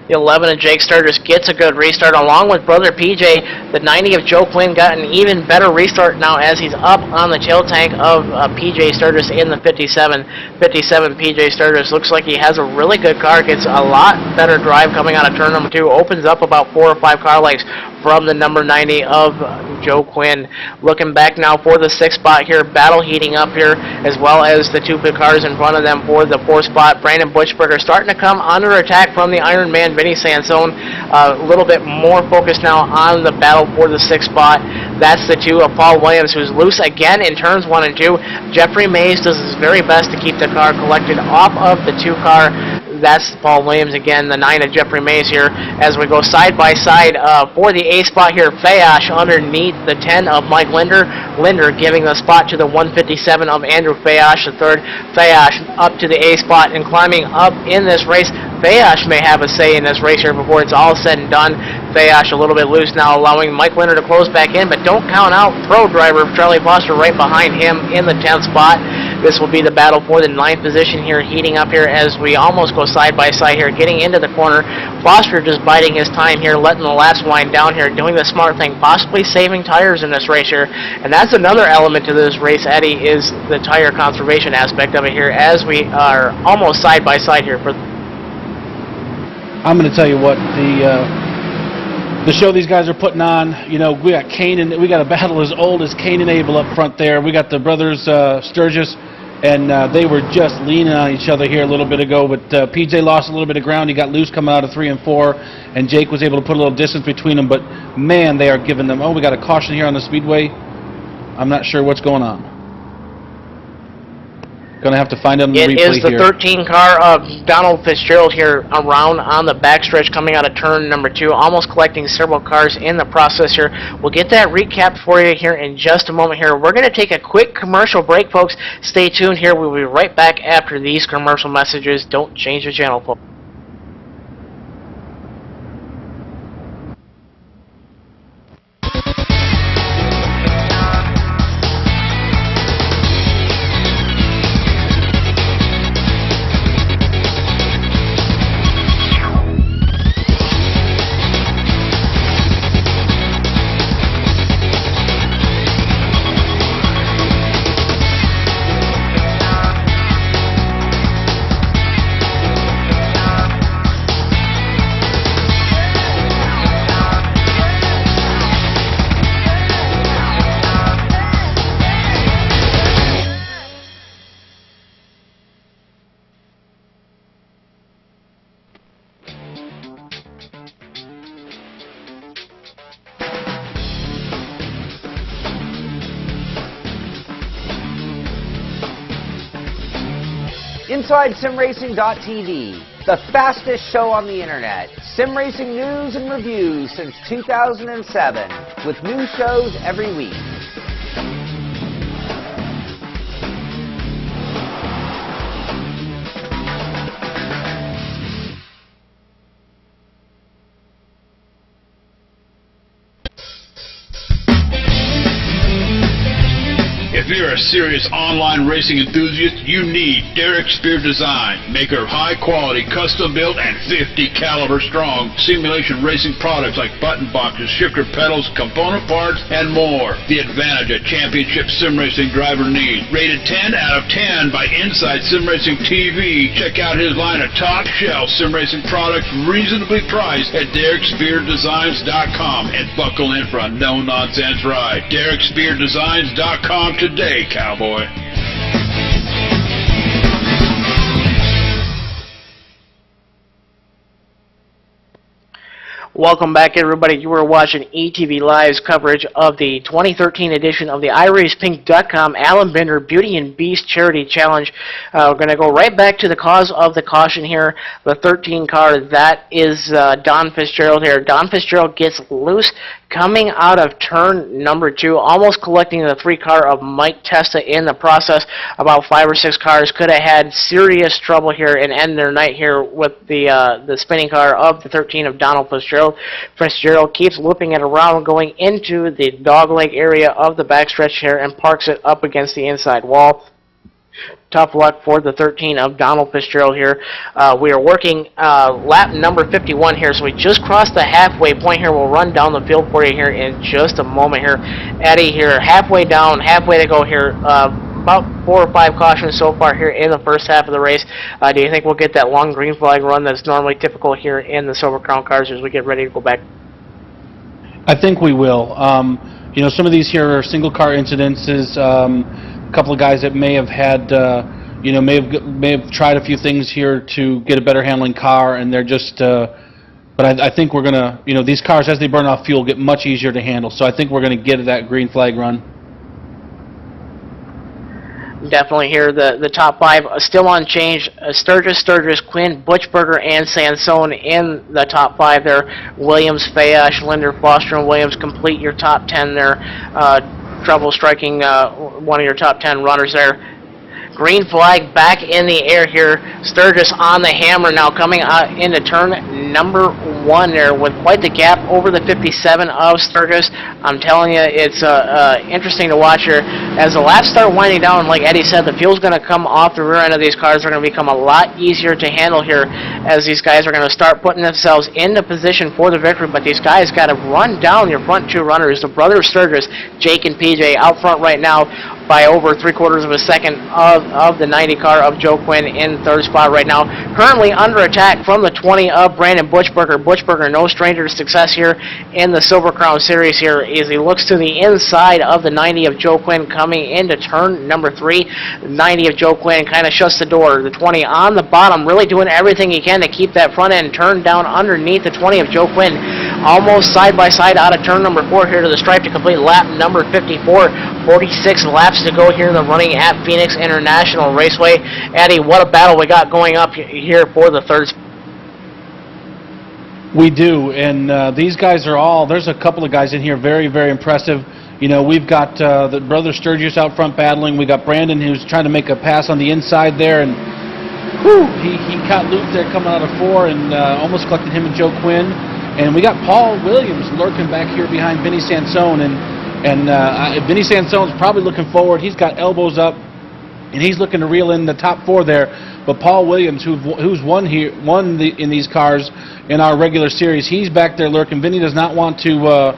The 11 of Jake Sturgis gets a good restart, along with brother PJ. The 90 of Joe Quinn got an even better restart now, as he's up on the tail tank of PJ Sturgis in the 57. 57 PJ Sturgis looks like he has a really good car, gets a lot better drive coming out of turn number 2, opens up about 4 or 5 car lengths from the number 90 of Joe Quinn. Looking back now for the 6th spot here, battle heating up here, as well as the 2 big cars in front of them for the 4th spot. Brandon Bushberger starting to come under attack from the Iron Man, Vinny Sansone. A little bit more focused now on the battle for the 6th spot. That's the 2 of Paul Williams, who's loose again in turns 1 and 2. Jeffrey Mays does his very best to keep the car collected off of the 2 car. That's Paul Williams again, the 9 of Jeffrey Mays here, as we go side by side for the A spot here. Fayash underneath the 10 of Mike Linder. Linder giving the spot to the 157 of Andrew Fayash III. Fayash up to the A spot and climbing up in this race. Fayash may have a say in this race here before it's all said and done. Fayash a little bit loose now, allowing Mike Linder to close back in, but don't count out pro driver Charlie Foster right behind him in the 10th spot. This will be the battle for the 9th position here, heating up here as we almost go side by side here, getting into the corner. Foster just biding his time here, letting the laps wind down here, doing the smart thing, possibly saving tires in this race here. And that's another element to this race, Eddie, is the tire conservation aspect of it here, as we are almost side by side here. I'm going to tell you what, the show these guys are putting on, we got Kane, and we got a battle as old as Cain and Abel up front there. We got the brothers Sturgis, and they were just leaning on each other here a little bit ago, but PJ lost a little bit of ground. He got loose coming out of 3 and 4, and Jake was able to put a little distance between them, but man, they are giving them, we got a caution here on the speedway. I'm not sure what's going on. Going to have to find out on the replay here. It is the 13 car of Donald Fitzgerald here around on the backstretch coming out of turn number 2, almost collecting several cars in the process here. We'll get that recapped for you here in just a moment here. We're going to take a quick commercial break, folks. Stay tuned here. We'll be right back after these commercial messages. Don't change the channel, folks. InsideSimRacing.tv, the fastest show on the internet. Sim racing news and reviews since 2007, with new shows every week. If you're a serious online racing enthusiast, you need Derek Spear Design, maker of high-quality, custom-built, and 50-caliber strong simulation racing products like button boxes, shifter pedals, component parts, and more. The advantage a championship sim racing driver needs. Rated 10 out of 10 by Inside Sim Racing TV. Check out his line of top-shelf sim racing products, reasonably priced at DerekSpearDesigns.com, and buckle in for a no-nonsense ride. DerekSpearDesigns.com today, cowboy. Welcome back, everybody. You are watching ETV Live's coverage of the 2013 edition of the iRacePink.com Alan Binder Beauty and Beast Charity Challenge. We're going to go right back to the cause of the caution here. The 13 car, that is Don Fitzgerald here. Don Fitzgerald gets loose coming out of turn number 2, almost collecting the 3 car of Mike Testa in the process. About 5 or 6 cars could have had serious trouble here and end their night here with the spinning car of the 13 of Donald Fitzgerald. Fitzgerald keeps looping it around, going into the dogleg area of the backstretch here and parks it up against the inside wall. Tough luck for the 13 of Donald Fitzgerald here. We are working lap number 51 here, so we just crossed the halfway point here. We'll run down the field for you here in just a moment here. Eddie here, halfway down, halfway to go here. About 4 or 5 cautions so far here in the first half of the race. Do you think we'll get that long green flag run that's normally typical here in the Silver Crown cars as we get ready to go back? I think we will. You know, some of these here are single car incidences. A couple of guys that may have had, you know, may have tried a few things here to get a better handling car, and they're just. But I think we're gonna, you know, these cars as they burn off fuel get much easier to handle. So I think we're gonna get that green flag run. Definitely here, the top 5 still unchanged. Sturgis, Quinn, Butchberger, and Sansone in the top 5 there. Williams, Fayash, Linder, Foster, and Williams complete your top 10 there. Trouble striking one of your top 10 runners there. Green flag back in the air here. Sturgis on the hammer now, coming out into turn number 1 there with quite the gap over the 57 of Sturgis. I'm telling you, it's interesting to watch here. As the laps start winding down, like Eddie said, the fuel's going to come off the rear end of these cars. They're going to become a lot easier to handle here as these guys are going to start putting themselves into position for the victory. But these guys got to run down your front 2 runners. The brother of Sturgis, Jake and PJ, out front right now by over 3/4 of a second of the 90 car of Joe Quinn in 3rd spot right now. Currently under attack from the 20 of Brandon Butchberger. Butchberger, no stranger to success here in the Silver Crown Series here as he looks to the inside of the 90 of Joe Quinn coming into turn number 3. The 90 of Joe Quinn kind of shuts the door. The 20 on the bottom, really doing everything he can to keep that front end turned down underneath the 20 of Joe Quinn. Almost side by side out of turn number 4 here to the stripe to complete lap number 54. 46 laps to go here in the running at Phoenix International Raceway. Eddie, what a battle we got going up here for the 3rd spot. We do, and these guys are all, there's a couple of guys in here very, very impressive. You know, we've got the brother Sturgis out front battling. We got Brandon who's trying to make a pass on the inside there, and whew, he caught Luke there coming out of 4 and almost collected him and Joe Quinn. And we got Paul Williams lurking back here behind Vinny Sansone, and Vinny Sansone's probably looking forward. He's got elbows up, and he's looking to reel in the top 4 there. But Paul Williams, who's won in these cars in our regular series, he's back there lurking. Vinny does not want to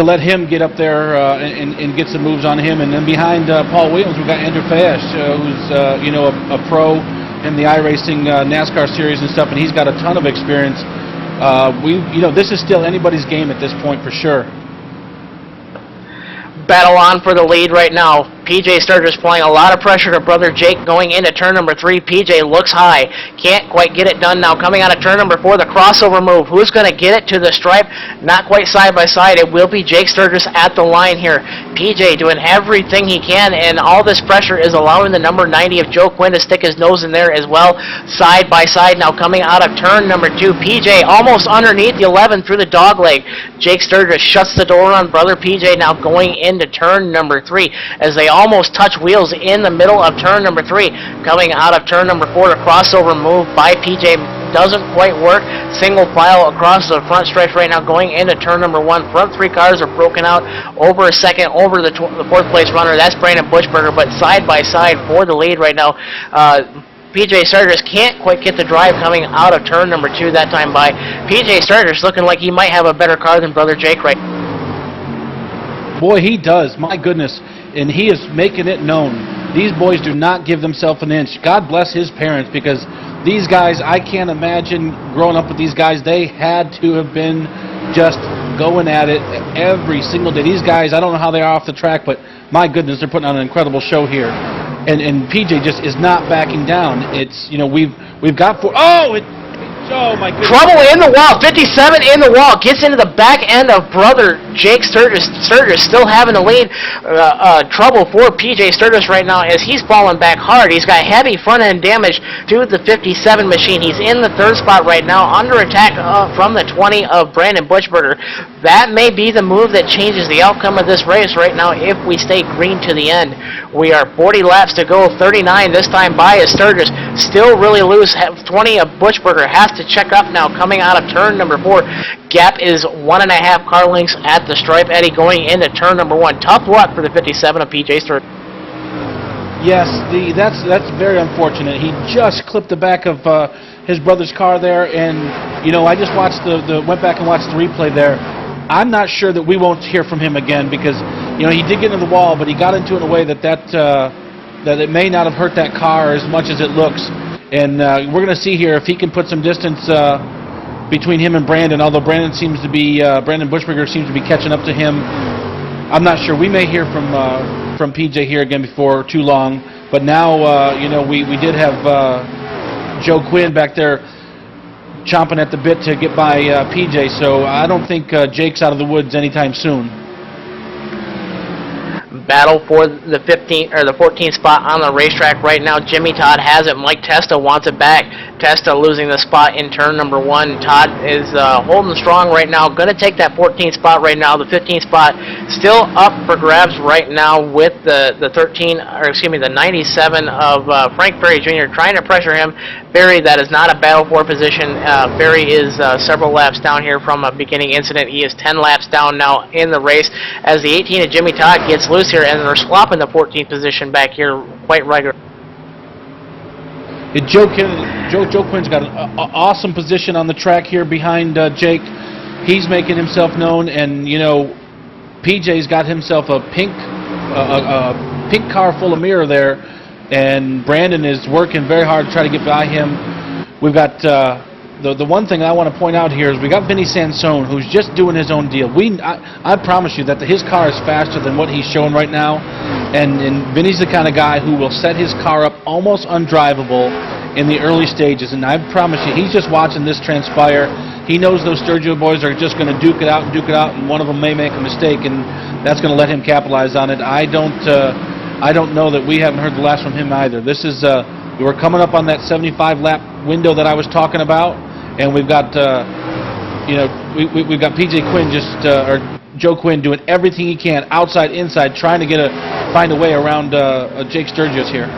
let him get up there and get some moves on him. And then behind Paul Williams, we've got Andrew Fayesh, who's you know, a pro in the iRacing NASCAR series and stuff, and he's got a ton of experience. You know, this is still anybody's game at this point for sure. Battle on for the lead right now. PJ Sturgis applying a lot of pressure to brother Jake going into turn number 3. PJ looks high. Can't quite get it done now. Coming out of turn number 4, the crossover move. Who's going to get it to the stripe? Not quite side by side. It will be Jake Sturgis at the line here. PJ doing everything he can, and all this pressure is allowing the number 90 of Joe Quinn to stick his nose in there as well. Side by side now coming out of turn number 2. PJ almost underneath the 11 through the dog leg. Jake Sturgis shuts the door on brother PJ now going into turn number 3 as they almost touch wheels in the middle of turn number 3. Coming out of turn number 4, the crossover move by PJ doesn't quite work. Single file across the front stretch right now going into turn number 1. Front 3 cars are broken out over a second over the 4th place runner. That's Brandon Bushberger, but side by side for the lead right now. PJ Sturgis can't quite get the drive coming out of turn number 2 that time by. PJ Sturgis looking like he might have a better car than brother Jake right now. Boy, he does. My goodness. And he is making it known. These boys do not give themselves an inch. God bless his parents, because these guys, I can't imagine growing up with these guys. They had to have been just going at it every single day. These guys, I don't know how they are off the track, but my goodness, they're putting on an incredible show here. And PJ just is not backing down. It's, you know, we've got four. Oh my goodness. Trouble in the wall. 57 in the wall. Gets into the back end of brother Jake Sturgis. Sturgis still having the lead. Trouble for PJ Sturgis right now as he's falling back hard. He's got heavy front end damage to the 57 machine. He's in the 3rd spot right now under attack from the 20 of Brandon Bushberger. That may be the move that changes the outcome of this race right now if we stay green to the end. We are 40 laps to go. 39 this time by as Sturgis still really loose. 20 of Bushberger has to check up now coming out of turn number 4. Gap is 1.5 car lengths at the stripe. Eddie going into turn number 1. Tough luck for the 57 of PJ Sturgis. Yes, that's very unfortunate. He just clipped the back of his brother's car there, and you know, I just watched went back and watched the replay there. I'm not sure that we won't hear from him again, because you know, he did get into the wall, but he got into it in a way that it may not have hurt that car as much as it looks. And we're going to see here if he can put some distance between him and Brandon, although Brandon Bushberger seems to be catching up to him. I'm not sure. We may hear from PJ here again before too long, but now, you know, we did have Joe Quinn back there chomping at the bit to get by PJ, so I don't think Jake's out of the woods anytime soon. Battle for the 15th or the 14th spot on the racetrack right now. Jimmy Todd has it. Mike Testa wants it back. Testa losing the spot in turn number 1. Todd is holding strong right now. Going to take that 14th spot right now. The 15th spot still up for grabs right now with the 97 of Frank Ferry Jr. trying to pressure him. Ferry, that is not a battle for position. Ferry is several laps down here from a beginning incident. He is 10 laps down now in the race as the 18 of Jimmy Todd gets loose here, and they're swapping the 14th position back here quite regularly. Joe Quinn's got an awesome position on the track here behind Jake. He's making himself known, and you know, PJ's got himself a pink car full of mirror there, and Brandon is working very hard to try to get by him. We've got the one thing I want to point out here is we got Vinny Sansone, who's just doing his own deal. I promise you that his car is faster than what he's showing right now, and Vinny's the kind of guy who will set his car up almost undrivable in the early stages, and I promise you, he's just watching this transpire. He knows those Sturgis boys are just going to duke it out, and one of them may make a mistake, and that's going to let him capitalize on it. I don't know that we haven't heard the last from him either. This is we're coming up on that 75 lap window that I was talking about, and we've got we've got PJ Quinn or Joe Quinn doing everything he can, outside, inside, trying to find a way around Jake Sturgis here.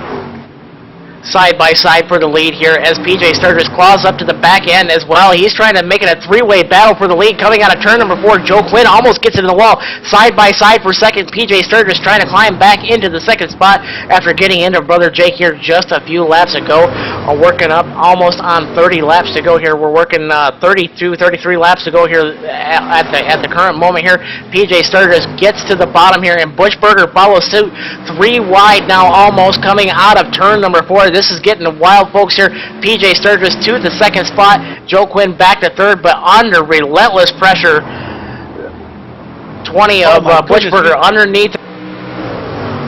Side by side for the lead here as PJ Sturgis claws up to the back end as well. He's trying to make it a 3-way battle for the lead. Coming out of turn number 4, Joe Quinn almost gets into the wall. Side by side for second, PJ Sturgis trying to climb back into the 2nd spot after getting into brother Jake here just a few laps ago. Working up almost on 30 laps to go here. We're working 32, 33 laps to go here at the current moment here. PJ Sturgis gets to the bottom here, and Bushberger follows suit. 3 wide now almost coming out of turn number 4. This is getting wild, folks, here. PJ Sturgis to the 2nd spot. Joe Quinn back to 3rd, but under relentless pressure. 20 of Bushberger underneath.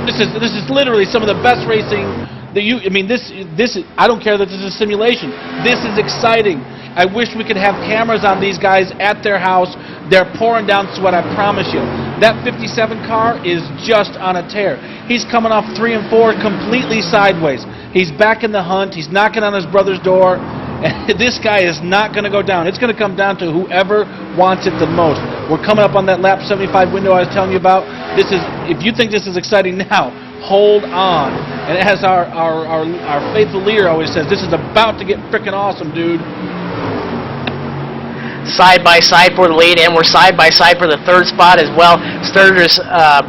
This is literally some of the best racing that I mean, I don't care that this is a simulation. This is exciting. I wish we could have cameras on these guys at their house. They're pouring down sweat, I promise you. That 57 car is just on a tear. He's coming off 3 and 4 completely sideways. He's back in the hunt. He's knocking on his brother's door. And this guy is not going to go down. It's going to come down to whoever wants it the most. We're coming up on that lap 75 window I was telling you about. If you think this is exciting now, hold on. And as our faithful leader always says, this is about to get frickin' awesome, dude. Side by side for the lead, and we're side by side for the third spot as well. Sturgis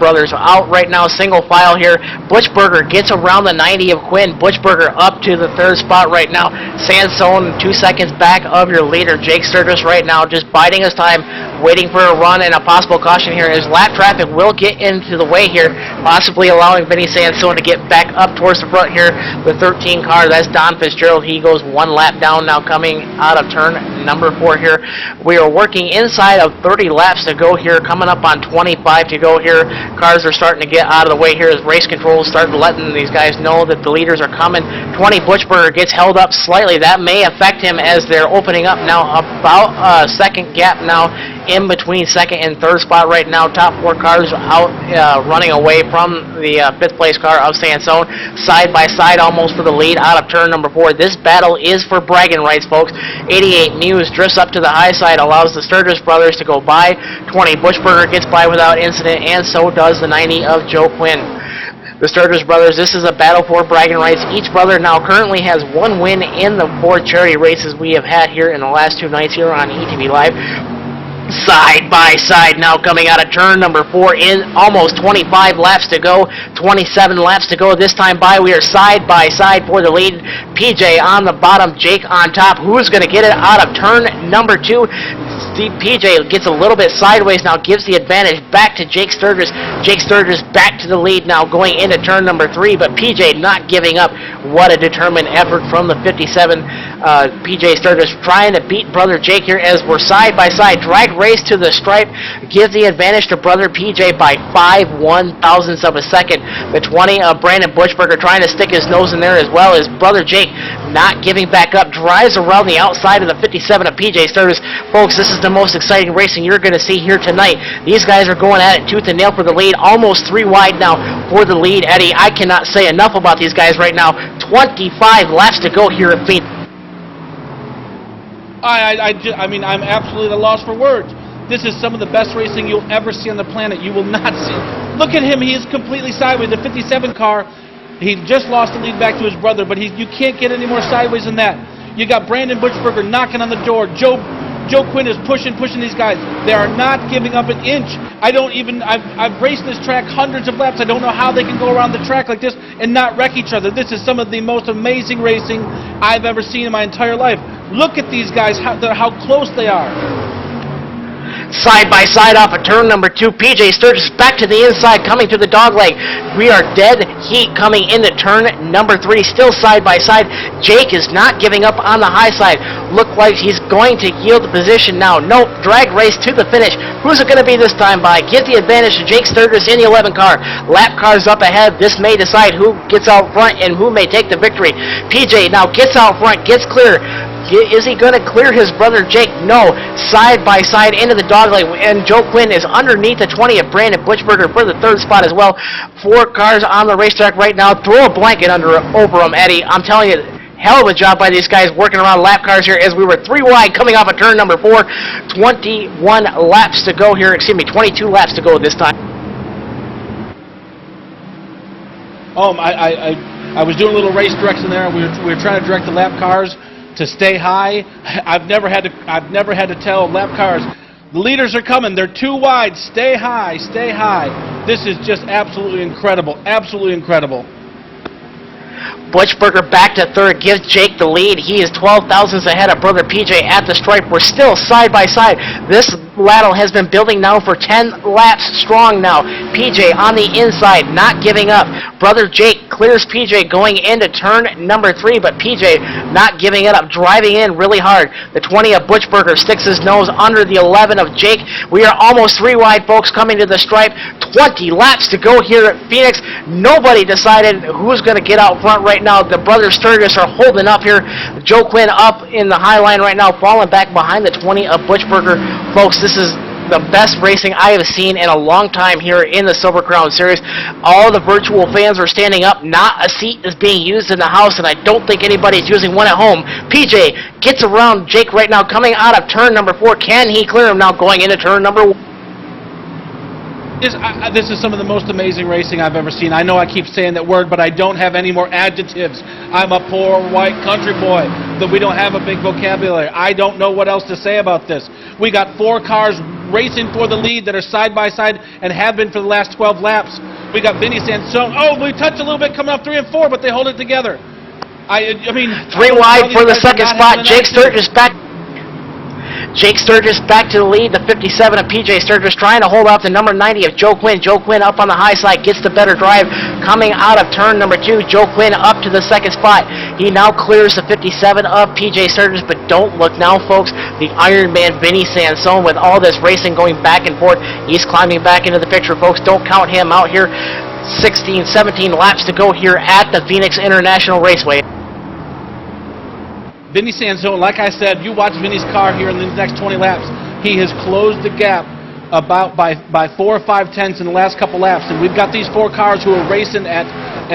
brothers are out right now, single file here. Butchberger gets around the 90 of Quinn. Butchberger up to the third spot right now. Sansone 2 seconds back of your leader, Jake Sturgis, right now, just biding his time, waiting for a run and a possible caution here. As lap traffic will get into the way here, possibly allowing Vinny Sansone to get back up towards the front here. The 13 car, that's Don Fitzgerald. He goes 1 lap down now, coming out of turn number 4 here. We are working inside of 30 laps to go here, coming up on 25 to go here. Cars are starting to get out of the way here as race controls start letting these guys know that the leaders are coming. 20 Butchberger gets held up slightly. That may affect him as they're opening up now. About a second gap now in between second and third spot right now. Top 4 cars out running away from the 5th place car of Sansone. Side by side almost for the lead out of turn number 4. This battle is for bragging rights, folks. 88 Muse drifts up to the high side, allows the Sturgis brothers to go by. 20 Butchberger gets by without incident, and so does the 90 of Joe Quinn. The Sturgis brothers, this is a battle for bragging rights. Each brother now currently has 1 win in the 4 charity races we have had here in the last 2 nights here on ETV Live. Side by side now coming out of turn number 4 in almost 25 laps to go, 27 laps to go this time by. We are side by side for the lead. PJ on the bottom, Jake on top. Who's going to get it out of turn number 2? PJ gets a little bit sideways now, gives the advantage back to Jake Sturgis. Jake Sturgis back to the lead now going into turn number 3, but PJ not giving up. What a determined effort from the 57 PJ Sturgis, trying to beat brother Jake here as we're side by side. Drag race to the stripe, give the advantage to brother PJ by 5/1,000ths of a second. The 20 of Brandon Butchberger trying to stick his nose in there as well as brother Jake not giving back up, drives around the outside of the 57 of PJ Sturgis. Folks, this is the most exciting racing you're going to see here tonight. These guys are going at it tooth and nail for the lead, almost 3 wide now for the lead. Eddie, I cannot say enough about these guys right now. 25 laps to go here at Phoenix. I mean, I'm absolutely at a loss for words. This is some of the best racing you'll ever see on the planet. You will not see. Look at him. He is completely sideways. The 57 car, he just lost the lead back to his brother, but you can't get any more sideways than that. You got Brandon Butchberger knocking on the door. Joe Quinn is pushing these guys. They are not giving up an inch. I've raced this track hundreds of laps. I don't know how they can go around the track like this and not wreck each other. This is some of the most amazing racing I've ever seen in my entire life. Look at these guys, how close they are. Side by side off of turn number 2. PJ Sturgis back to the inside, coming to the dog leg. We are dead heat coming into turn number 3, still side by side. Jake is not giving up on the high side. Look like he's going to yield the position now. Nope, drag race to the finish. Who's it going to be this time by? Give the advantage to Jake Sturgis in the 11 car. Lap cars up ahead. This may decide who gets out front and who may take the victory. PJ now gets out front, gets clear. Is he going to clear his brother Jake? No. Side by side into the dogleg, and Joe Quinn is underneath the 20 of Brandon Butchberger for the 3rd spot as well. 4 cars on the racetrack right now. Throw a blanket over them, Eddie. I'm telling you, hell of a job by these guys working around lap cars here as we were 3 wide coming off of turn number 4. 21 laps to go here. 22 laps to go this time. I was doing a little race direction there. We were trying to direct the lap cars to stay high. I've never had to tell lap cars, the leaders are coming, they're 2 wide, stay high, stay high. This is just absolutely incredible, absolutely incredible. Butchberger back to 3rd, gives Jake the lead. He is 12 thousandths ahead of brother PJ at the stripe. We're still side by side. This battle has been building now for 10 laps strong now. PJ on the inside, not giving up. Brother Jake clears PJ going into turn number 3, but PJ not giving it up, driving in really hard. The 20 of Butchberger sticks his nose under the 11 of Jake. We are almost 3 wide, folks, coming to the stripe. 20 laps to go here at Phoenix. Nobody decided who's going to get out front right now. The brothers Sturgis are holding up here. Joe Quinn up in the high line right now, falling back behind the 20 of Butchberger. Folks, this is the best racing I have seen in a long time here in the Silver Crown Series. All the virtual fans are standing up. Not a seat is being used in the house, and I don't think anybody's using one at home. PJ gets around Jake right now, coming out of turn number 4. Can he clear him now going into turn number 1? This is some of the most amazing racing I've ever seen. I know I keep saying that word, but I don't have any more adjectives. I'm a poor white country boy, that we don't have a big vocabulary. I don't know what else to say about this. We got 4 cars racing for the lead that are side by side and have been for the last 12 laps. We got Vinny Sansone. Oh, we touch a little bit coming off 3 and 4, but they hold it together. I mean, 3 wide for the second spot. Jake Sturgis back. Jake Sturgis back to the lead, the 57 of PJ Sturgis trying to hold off the number 90 of Joe Quinn. Joe Quinn up on the high side, gets the better drive. Coming out of turn number 2, Joe Quinn up to the second spot. He now clears the 57 of PJ Sturgis, but don't look now, folks. The Iron Man Vinny Sansone, with all this racing going back and forth, he's climbing back into the picture, folks. Don't count him out here. 16, 17 laps to go here at the Phoenix International Raceway. Vinny Sansone, like I said, you watch Vinny's car here in the next 20 laps. He has closed the gap about by 4 or 5 tenths in the last couple laps. And we've got these 4 cars who are racing at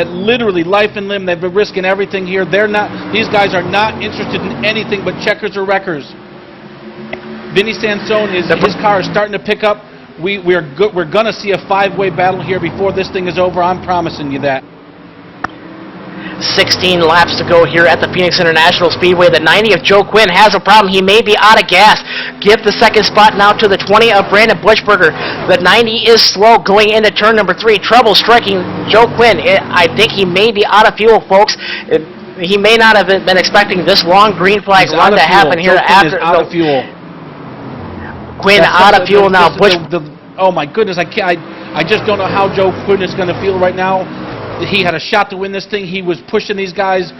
literally life and limb. They've been risking everything here. These guys are not interested in anything but checkers or wreckers. Vinny Sansone, his car is starting to pick up. We're going to see a 5-way battle here before this thing is over. I'm promising you that. 16 laps to go here at the Phoenix International Speedway. The 90 of Joe Quinn has a problem. He may be out of gas. Give the second spot now to the 20 of Brandon Butchberger. The 90 is slow going into turn number 3. Trouble striking Joe Quinn. I think he may be out of fuel, folks. He may not have been expecting this long green flag run to happen here after. Out of fuel. Quinn out of fuel now. Oh my goodness! I just don't know how Joe Quinn is going to feel right now. He had a shot to win this thing. He was pushing these guys.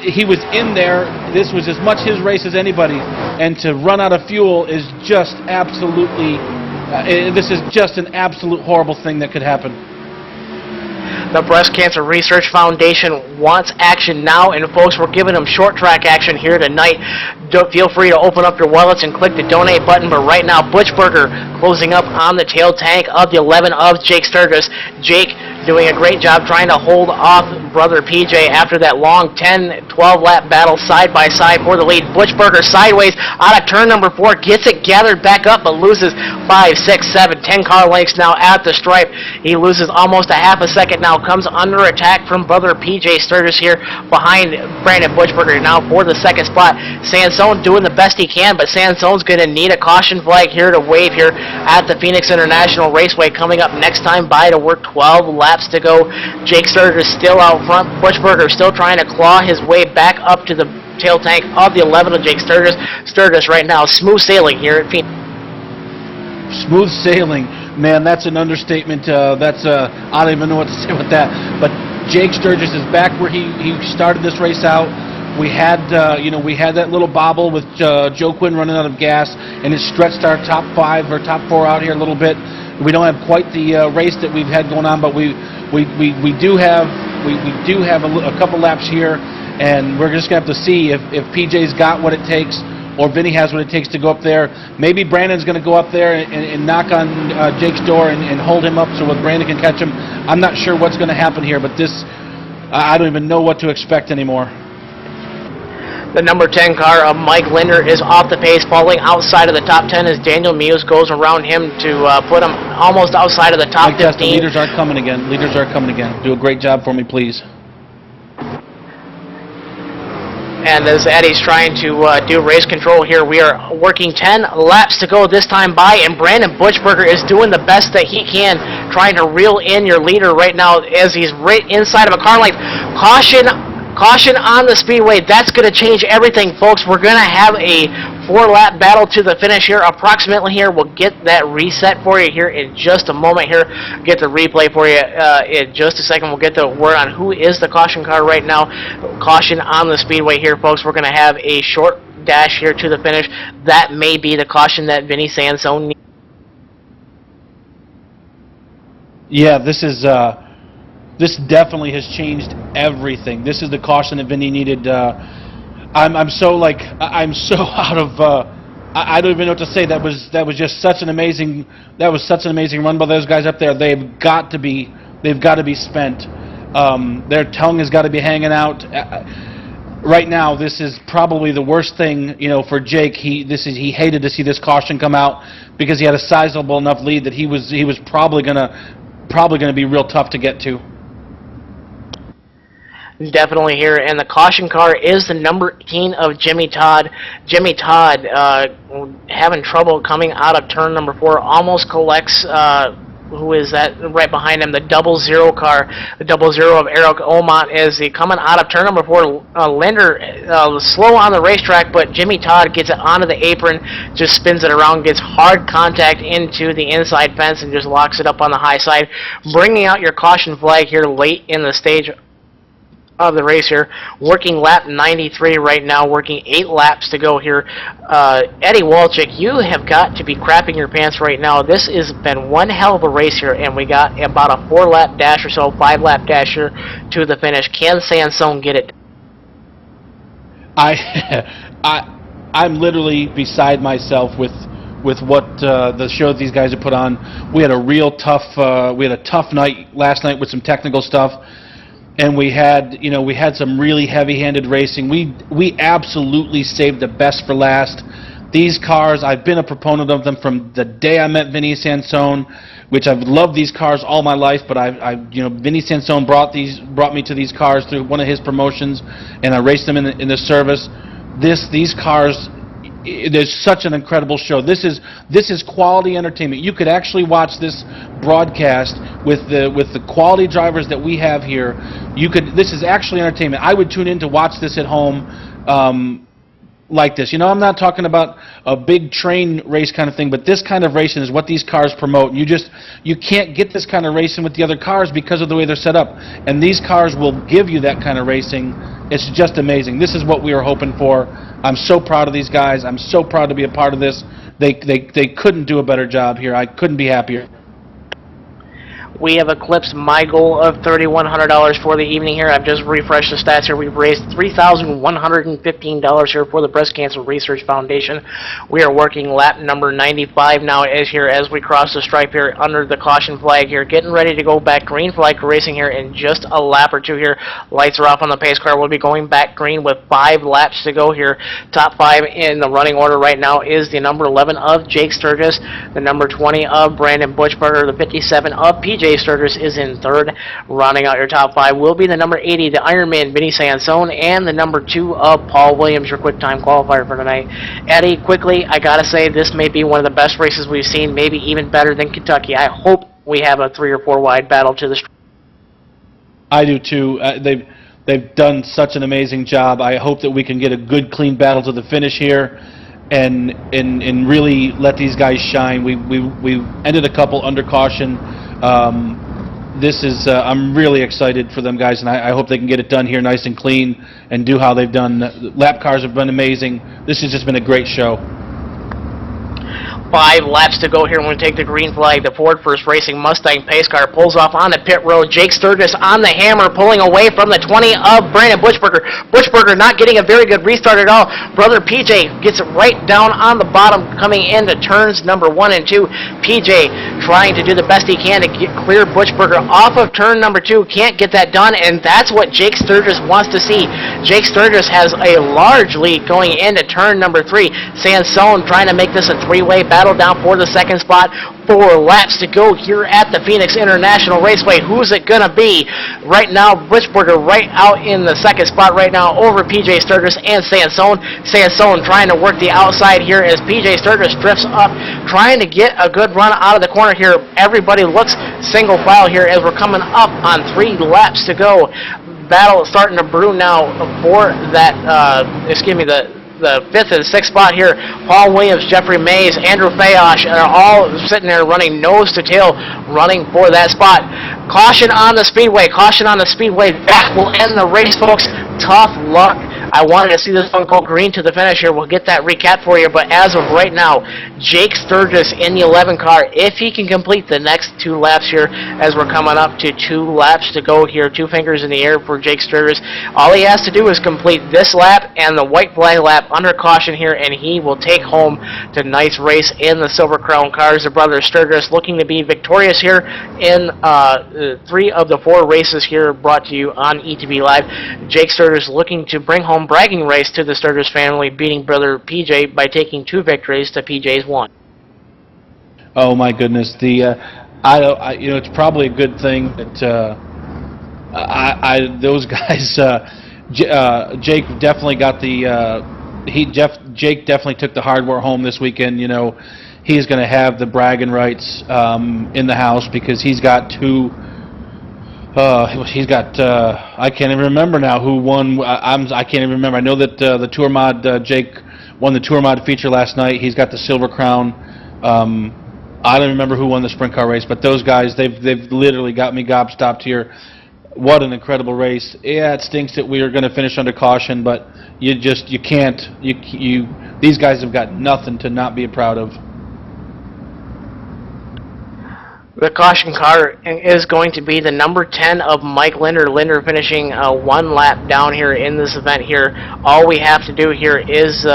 He was in there. This was as much his race as anybody. And to run out of fuel is just absolutely, this is just an absolute horrible thing that could happen. The Breast Cancer Research Foundation wants action now, and folks, we're giving them short track action here tonight. Feel free to open up your wallets and click the donate button, but right now, Butchberger closing up on the tail tank of the 11 of Jake Sturgis. Jake doing a great job trying to hold off brother PJ after that long 10-12 lap battle side by side for the lead. Butchberger sideways out of turn number 4, gets it gathered back up, but loses 5, 6, 7, 10 car lengths now at the stripe. He loses almost a half a second now, comes under attack from brother PJ Sturgis here behind Brandon Butchberger now for the second spot. Sansone doing the best he can, but Sansone's going to need a caution flag here to wave here at the Phoenix International Raceway coming up next time by to work 12 laps to go. Jake Sturgis still out front. Butchberger still trying to claw his way back up to the tail tank of the 11 of Jake Sturgis. Sturgis right now smooth sailing here at Phoenix. Smooth sailing, man, that's an understatement. I don't even know what to say with that. But Jake Sturgis is back where he started this race out. We had that little bobble with Joe Quinn running out of gas, and it stretched our top 5 or top 4 out here a little bit. We don't have quite the race that we've had going on, but we do have a couple laps here, and we're just gonna have to see if PJ's got what it takes, or Vinny has what it takes to go up there. Maybe Brandon's going to go up there and knock on Jake's door and hold him up so Brandon can catch him. I'm not sure what's going to happen here, but I don't even know what to expect anymore. The number 10 car of Mike Linder is off the pace, falling outside of the top 10 as Daniel Muse goes around him to put him almost outside of the top 15. The leaders aren't coming again. Leaders are coming again. Do a great job for me, please. And as Eddie's trying to do race control here, we are working 10 laps to go this time by, and Brandon Butchberger is doing the best that he can, trying to reel in your leader right now as he's right inside of a car length. Caution on the speedway. That's going to change everything, folks. We're going to have a 4-lap battle to the finish here, approximately here. We'll get that reset for you here in just a moment here. Get the replay for you in just a second. We'll get the word on who is the caution car right now. Caution on the speedway here, folks. We're going to have a short dash here to the finish. That may be the caution that Vinny Sansone needs. Yeah, this definitely has changed everything. This is the caution that Vinny needed. I'm so out of. I don't even know what to say. That was just such an amazing. That was such an amazing run by those guys up there. They've got to be spent. Their tongue has got to be hanging out. Right now, this is probably the worst thing, for Jake. He hated to see this caution come out because he had a sizable enough lead that he was probably gonna be real tough to get to. Definitely here, and the caution car is the number 18 of Jimmy Todd. Jimmy Todd having trouble coming out of turn number 4, almost collects, who is that right behind him, the 00 car, the 00 of Eric Omont, is he coming out of turn number 4. Linder slow on the racetrack, but Jimmy Todd gets it onto the apron, just spins it around, gets hard contact into the inside fence, and just locks it up on the high side, bringing out your caution flag here late in the stage of the race here. Working lap 93 right now, working 8 laps to go here. Eddie Walczyk, you have got to be crapping your pants right now. This has been one hell of a race here, and we got about a 4-lap dash or so, 5-lap dash here to the finish. Can Sansone get it? I'm literally beside myself with what the show that these guys have put on. We had a real tough night last night with some technical stuff. And we had some really heavy-handed racing. We absolutely saved the best for last. These cars, I've been a proponent of them from the day I met Vinny Sansone, which I've loved these cars all my life. But Vinny Sansone brought me to these cars through one of his promotions, and I raced them in the service. These cars. There's such an incredible show. This is quality entertainment. You could actually watch this broadcast with the quality drivers that we have here. This is actually entertainment. I would tune in to watch this at home like this. I'm not talking about a big train race kind of thing, but this kind of racing is what these cars promote. You can't get this kind of racing with the other cars because of the way they're set up. And these cars will give you that kind of racing. It's just amazing. This is what we were hoping for. I'm so proud of these guys. I'm so proud to be a part of this. They couldn't do a better job here. I couldn't be happier. We have eclipsed my goal of $3,100 for the evening here. I've just refreshed the stats here. We've raised $3,115 here for the Breast Cancer Research Foundation. We are working lap number 95 now as we cross the stripe here under the caution flag here. Getting ready to go back green flag racing here in just a lap or two here. Lights are off on the pace car. We'll be going back green with 5 laps to go here. Top 5 in the running order right now is the number 11 of Jake Sturgis, the number 20 of Brandon Buchberger, the 57 of PJ Sturgis is in 3rd. Rounding out your top 5 will be the number 80, the Ironman Vinny Sansone, and the number 2 of Paul Williams, your quick time qualifier for tonight. Eddie, quickly, I gotta say, this may be one of the best races we've seen, maybe even better than Kentucky. I hope we have a 3 or 4 wide battle to the. I do too. They've done such an amazing job. I hope that we can get a good, clean battle to the finish here, and really let these guys shine. We ended a couple under caution. I'm really excited for them guys, and I hope they can get it done here nice and clean and do how they've done. Lap cars have been amazing. This has just been a great show. 5 laps to go here when we take the green flag. The Ford First Racing Mustang pace car pulls off on the pit road. Jake Sturgis on the hammer, pulling away from the 20 of Brandon Buchberger. Buchberger not getting a very good restart at all. Brother PJ gets it right down on the bottom coming into turns number 1 and 2. PJ trying to do the best he can to clear Buchberger off of turn number 2. Can't get that done, and that's what Jake Sturgis wants to see. Jake Sturgis has a large lead going into turn number 3. Sansone trying to make this a 3-way battle down for the 2nd spot. 4 laps to go here at the Phoenix International Raceway. Who's it going to be? Right now, Buchberger right out in the 2nd spot right now over PJ Sturgis and Sansone. Sansone trying to work the outside here as PJ Sturgis drifts up, trying to get a good run out of the corner here. Everybody looks single file here as we're coming up on 3 laps to go. Battle starting to brew now for that, the 5th and 6th spot here. Paul Williams, Jeffrey Mays, Andrew Fayosh are all sitting there running nose to tail, running for that spot. Caution on the speedway. Caution on the speedway. That will end the race, folks. Tough luck. I wanted to see this one go green to the finish here. We'll get that recap for you, but as of right now, Jake Sturgis in the 11 car, if he can complete the next 2 laps here, as we're coming up to 2 laps to go here, 2 fingers in the air for Jake Sturgis. All he has to do is complete this lap and the white flag lap under caution here, and he will take home the nice race in the Silver Crown cars. The brothers Sturgis looking to be victorious here in 3 of the 4 races here brought to you on ETV Live. Jake Sturgis looking to bring home bragging rights to the Sturgis family, beating brother PJ by taking 2 victories to PJ's 1. Oh my goodness, it's probably a good thing that those guys. Jake definitely got Jake definitely took the hardware home this weekend. You know, he's going to have the bragging rights in the house because he's got 2. I can't even remember now who won. I can't even remember. I know that the Tour Mod Jake won the Tour Mod feature last night. He's got the Silver Crown. I don't remember who won the sprint car race, but those guys, they've literally got me gobstopped here. What an incredible race! Yeah, it stinks that we are going to finish under caution, but you can't. These guys have got nothing to not be proud of. The caution car is going to be the number 10 of Mike Linder. Linder finishing 1 lap down here in this event here. All we have to do here is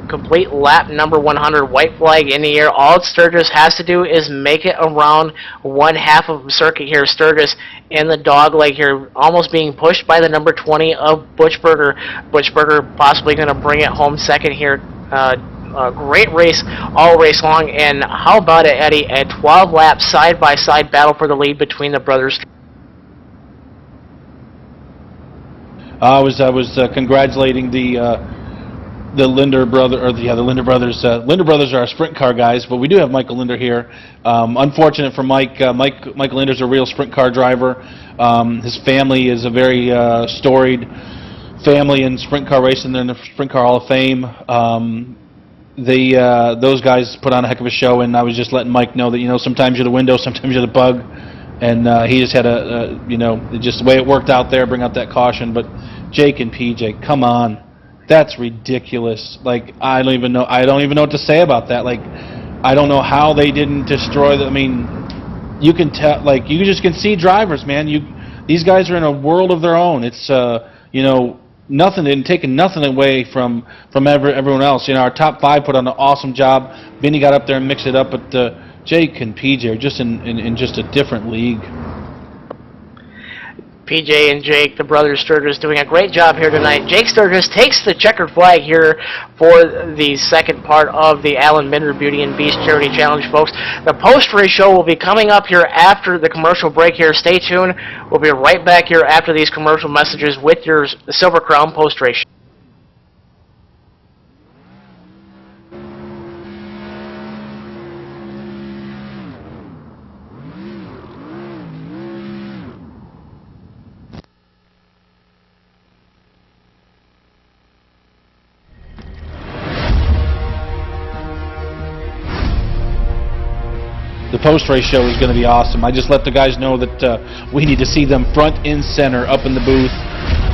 complete lap number 100, white flag in the air. All Sturgis has to do is make it around 1/2 of the circuit here. Sturgis in the dog leg here, almost being pushed by the number 20 of Butchberger. Butchberger possibly going to bring it home second here. A great race all race long, and how about it, Eddie? A 12-lap side-by-side battle for the lead between the brothers. I was congratulating the Linder brother, or the Linder brothers. Linder brothers are our sprint car guys, but we do have Michael Linder here. Unfortunate for Mike. Michael Linder's a real sprint car driver. His family is a very storied family in sprint car racing. They're in the Sprint Car Hall of Fame. Those guys put on a heck of a show, and I was just letting Mike know that, you know, sometimes you're the window, sometimes you're the bug, and he just had just the way it worked out there, bring out that caution. But Jake and PJ, come on, that's ridiculous. Like, I don't even know what to say about that. Like, I don't know how they didn't destroy the. I mean, you can tell, like, you just can see drivers, man. These guys are in a world of their own. It's taking nothing away from everyone else. You know, our top 5 put on an awesome job. Vinny got up there and mixed it up, but Jake and PJ are just in just a different league. PJ and Jake, the brothers Sturgis, doing a great job here tonight. Jake Sturgis takes the checkered flag here for the second part of the Alan Binder Beauty and Beast Charity Challenge, folks. The post-race show will be coming up here after the commercial break here. Stay tuned. We'll be right back here after these commercial messages with your Silver Crown post-race show. The post-race show is going to be awesome. I just let the guys know that we need to see them front and center up in the booth.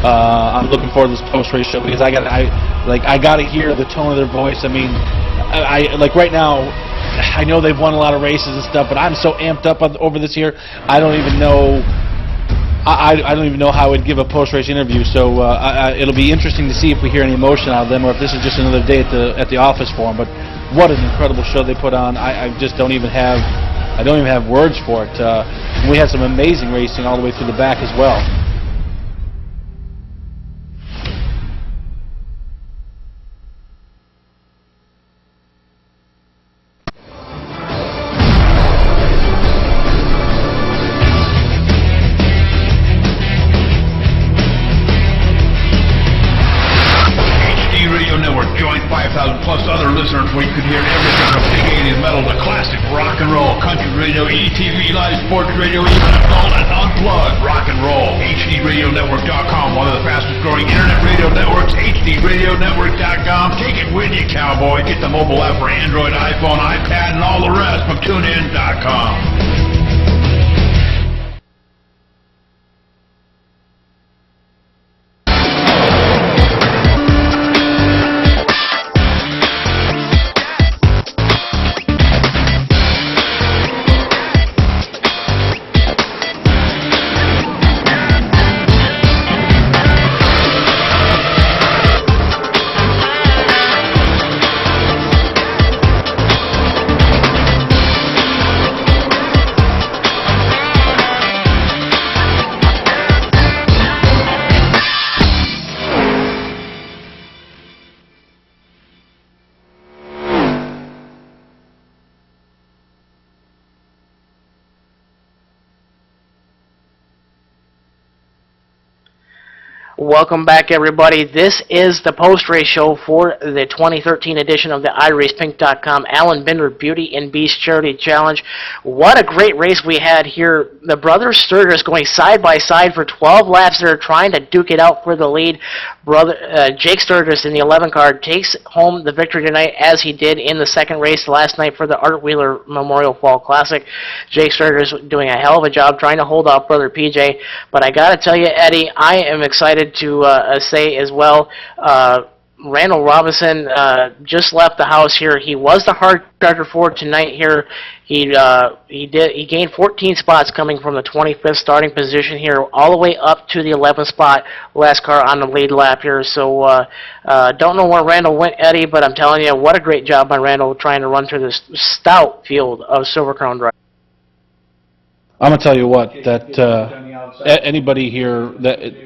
I'm looking forward to this post-race show because I got to hear the tone of their voice. I mean, I like right now, I know they've won a lot of races and stuff, but I'm so amped up over this year. I don't even know. I don't even know how I would give a post-race interview. So it'll be interesting to see if we hear any emotion out of them, or if this is just another day at the office for them. But what an incredible show they put on! I just don't even have words for it. We had some amazing racing all the way through the back as well. HD Radio Network, joined by plus other listeners where you can hear everything from big 80s metal to classic rock and roll, country radio, ETV, live sports radio, even adult and unplugged rock and roll. HDRadioNetwork.com, one of the fastest growing internet radio networks, HDRadioNetwork.com. Take it with you, cowboy. Get the mobile app for Android, iPhone, iPad, and all the rest from TuneIn.com. Welcome back, everybody. This is the post-race show for the 2013 edition of the iRacePink.com Alan Binder Beauty and Beast Charity Challenge. What a great race we had here. The brothers Sturgis going side by side for 12 laps there, trying to duke it out for the lead. Jake Sturgis in the 11 car takes home the victory tonight, as he did in the second race last night for the Art Wheeler Memorial Fall Classic. Jake Sturgis doing a hell of a job trying to hold off brother PJ. But I got to tell you, Eddie, I am excited to say as well, Randall Robinson just left the house here. He was the hard charger for tonight here. He gained 14 spots coming from the 25th starting position here, all the way up to the 11th spot, last car on the lead lap here. So don't know where Randall went, Eddie, but I'm telling you, what a great job by Randall trying to run through this stout field of Silver Crown drivers. I'm gonna tell you what, that anybody here that.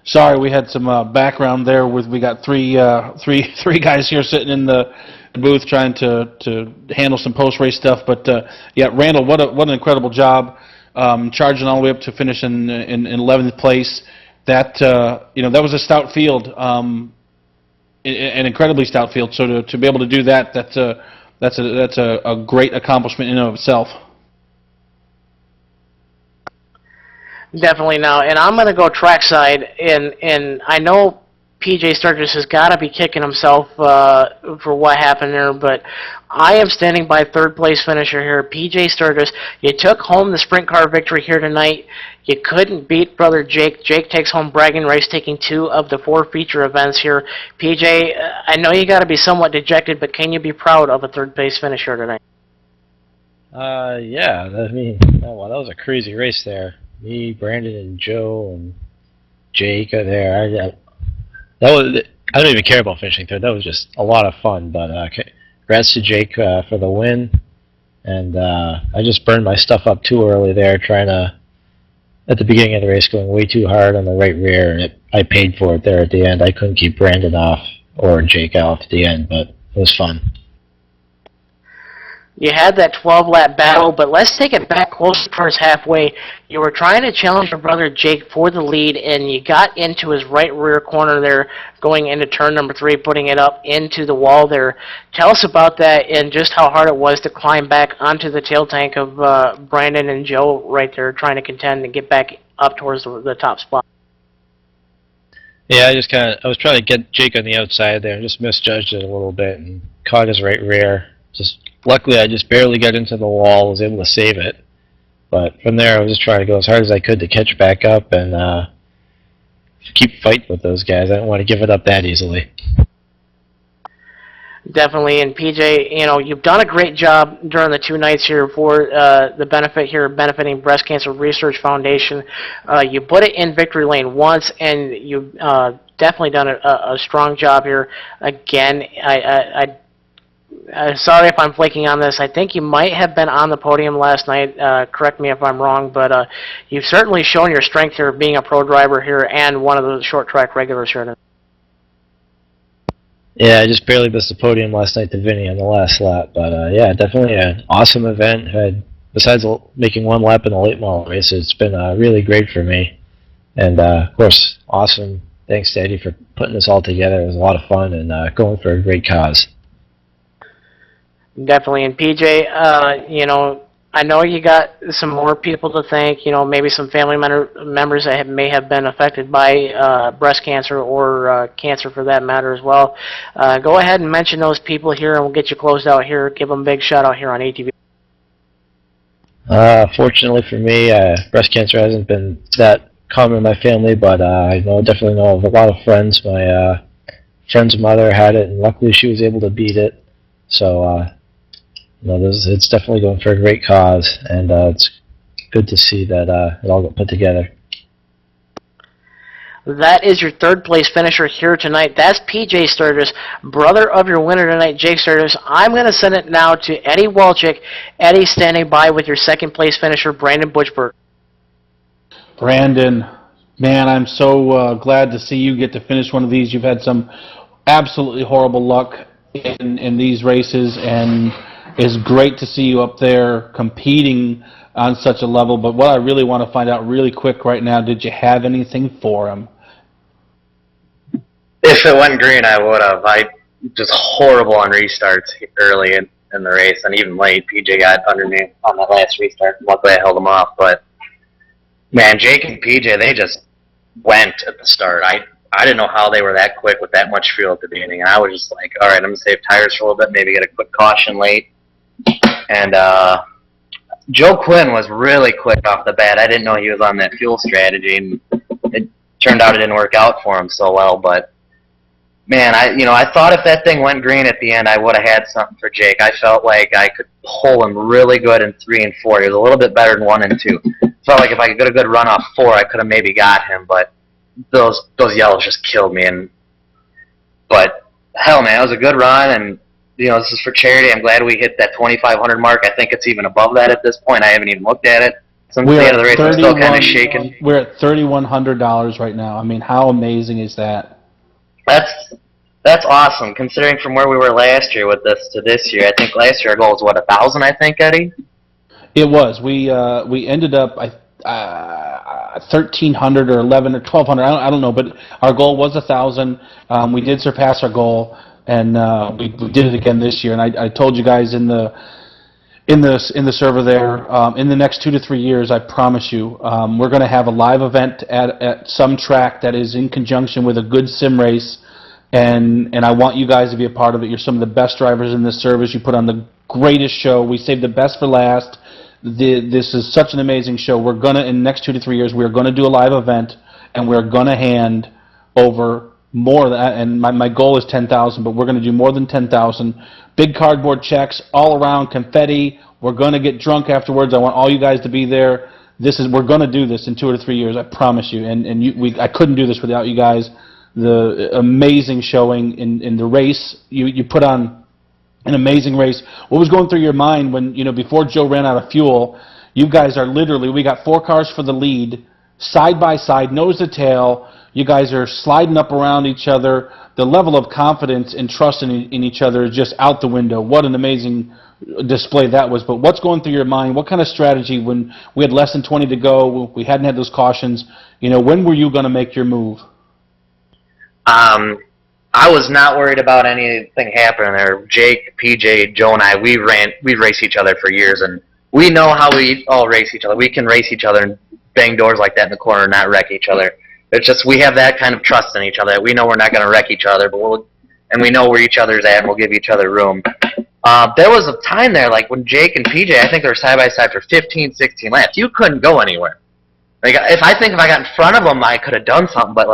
Sorry, we had some background there. We got three guys here sitting in the booth trying to handle some post-race stuff. But yeah, Randall, what an incredible job, charging all the way up to finish in 11th place. That that was a stout field, an incredibly stout field. So to be able to do that, that's a great accomplishment in and of itself. Definitely now, and I'm going to go trackside, and I know PJ Sturgis has got to be kicking himself for what happened there, but I am standing by third place finisher here, PJ Sturgis. You took home the sprint car victory here tonight. You couldn't beat brother Jake. Jake takes home bragging rights, taking 2 of the 4 feature events here. PJ, I know you got to be somewhat dejected, but can you be proud of a third place finisher tonight? Yeah, I mean, well, that was a crazy race there. Me, Brandon, and Joe, and Jake are there. I don't even care about finishing third. That was just a lot of fun. But congrats to Jake for the win. And I just burned my stuff up too early there, trying to, at the beginning of the race, going way too hard on the right rear. And I paid for it there at the end. I couldn't keep Brandon off or Jake off at the end, but it was fun. You had that 12-lap battle, but let's take it back closer towards halfway. You were trying to challenge your brother Jake for the lead, and you got into his right rear corner there, going into turn number 3, putting it up into the wall there. Tell us about that and just how hard it was to climb back onto the tail tank of Brandon and Joe right there, trying to contend and get back up towards the top spot. Yeah, I was trying to get Jake on the outside there and just misjudged it a little bit and caught his right rear. Luckily, I just barely got into the wall, was able to save it. But from there, I was just trying to go as hard as I could to catch back up and keep fighting with those guys. I didn't want to give it up that easily. Definitely, and PJ, you've done a great job during the 2 nights here for the benefit here, benefiting Breast Cancer Research Foundation. You put it in victory lane once, and you've definitely done a strong job here. Again, sorry if I'm flaking on this. I think you might have been on the podium last night. Correct me if I'm wrong, but you've certainly shown your strength here, being a pro driver here and one of the short track regulars here. Yeah, I just barely missed the podium last night to Vinny on the last lap. But yeah, definitely an awesome event. Besides making 1 lap in the late model race, it's been really great for me. And of course, awesome. Thanks to Eddie for putting this all together. It was a lot of fun and going for a great cause. Definitely. And PJ, I know you got some more people to thank, maybe some family members that may have been affected by breast cancer or cancer for that matter as well. Go ahead and mention those people here, and we'll get you closed out here. Give them a big shout out here on ATV. Fortunately for me, breast cancer hasn't been that common in my family, but I definitely know of a lot of friends. My friend's mother had it, and luckily she was able to beat it. So, it's definitely going for a great cause, and it's good to see that it all got put together. That is your third place finisher here tonight. That's PJ Sturgis, brother of your winner tonight, Jake Sturgis. I'm going to send it now to Eddie Walczyk. Eddie standing by with your second place finisher, Brandon Butchberg. Brandon, man, I'm so glad to see you get to finish one of these. You've had some absolutely horrible luck in these races, and it's great to see you up there competing on such a level. But what I really want to find out really quick right now, did you have anything for him? If it went green, I would have. I just horrible on restarts early in the race, and even late. PJ got under me on that last restart. Luckily, I held him off. But man, Jake and PJ, they just went at the start. I didn't know how they were that quick with that much fuel at the beginning, and I was just like, all right, I'm gonna save tires for a little bit, maybe get a quick caution late. And Joe Quinn was really quick off the bat. I didn't know he was on that fuel strategy, and it turned out it didn't work out for him so well. But man, I thought if that thing went green at the end, I would have had something for Jake. I felt like I could pull him really good in 3 and 4. He was a little bit better than 1 and 2. Felt like if I could get a good run off 4, I could have maybe got him. But those yellows just killed me. But hell, man, it was a good run, and this is for charity. I'm glad we hit that 2,500 mark. I think it's even above that at this point. I haven't even looked at it. Since the end of the race, I'm still kind of shaking. We're at $3,100 right now. I mean, how amazing is that? That's awesome, considering from where we were last year with this to this year. I think last year our goal was, 1,000, I think, Eddie? It was. We ended up 1,300 or 11 or 1,200. I don't know, but our goal was 1,000. We did surpass our goal, and we did it again this year. And I told you guys in the server there, in the next 2 to 3 years, I promise you, we're going to have a live event at some track that is in conjunction with a good sim race, and I want you guys to be a part of it. You're some of the best drivers in this service. You put on the greatest show. We saved the best for last. This is such an amazing show. We're going to, in the next 2 to 3 years, we're going to do a live event, and we're going to hand over more than, and my goal is 10,000, but we're going to do more than 10,000. Big cardboard checks all around, confetti. We're going to get drunk afterwards. I want all you guys to be there. We're going to do this in 2 or 3 years, I promise you. I couldn't do this without you guys. The amazing showing in the race. You put on an amazing race. What was going through your mind when, before Joe ran out of fuel, you guys are literally, we got 4 cars for the lead, side by side, nose to tail. You guys are sliding up around each other. The level of confidence and trust in each other is just out the window. What an amazing display that was. But what's going through your mind? What kind of strategy when we had less than 20 to go, we hadn't had those cautions, when were you going to make your move? I was not worried about anything happening there. Jake, PJ, Joe, and I, we raced each other for years, and we know how we all race each other. We can race each other and bang doors like that in the corner and not wreck each other. It's just we have that kind of trust in each other. We know we're not going to wreck each other, and we know where each other's at, and we'll give each other room. There was a time there, like when Jake and PJ, I think they were side by side for 15, 16 laps. You couldn't go anywhere. Like if I got in front of them, I could have done something, but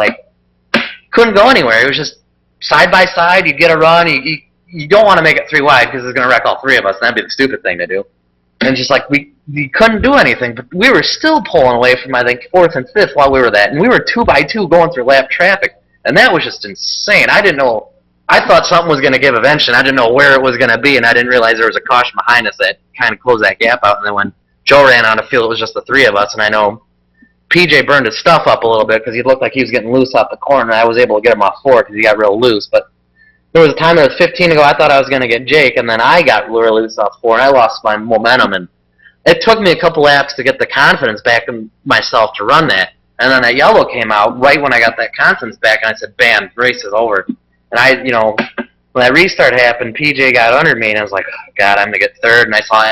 couldn't go anywhere. It was just side by side. You get a run. You don't want to make it 3 wide because it's going to wreck all 3 of us. And that'd be the stupid thing to do. And just we couldn't do anything, but we were still pulling away from, I think, 4th and 5th while we were that. And we were 2 by 2 going through lap traffic. And that was just insane. I didn't know. I thought something was going to give eventually. I didn't know where it was going to be, and I didn't realize there was a caution behind us that kind of closed that gap out. And then when Joe ran on the field, it was just the 3 of us. And I know PJ burned his stuff up a little bit because he looked like he was getting loose off the corner, and I was able to get him off 4 because he got real loose. But there was a time there was 15 to go. I thought I was going to get Jake, and then I got real loose off 4, and I lost my momentum. And it took me a couple laps to get the confidence back in myself to run that. And then that yellow came out right when I got that confidence back, and I said, bam, race is over. And when that restart happened, PJ got under me, and I was like, oh, God, I'm going to get third. And I saw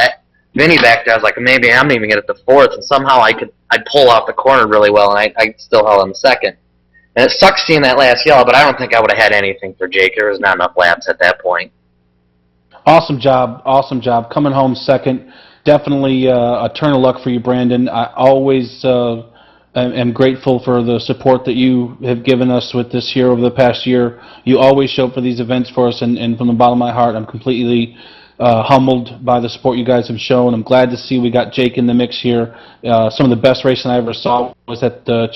Vinny back there. I was like, maybe I'm even going to get it to fourth. And somehow I'd pull off the corner really well, and I still held him second. And it sucks seeing that last yellow, but I don't think I would have had anything for Jake. There was not enough laps at that point. Awesome job, coming home second. Definitely a turn of luck for you, Brandon. I always am grateful for the support that you have given us with this here over the past year. You always show up for these events for us, and from the bottom of my heart, I'm completely humbled by the support you guys have shown. I'm glad to see we got Jake in the mix here. Some of the best racing I ever saw was at the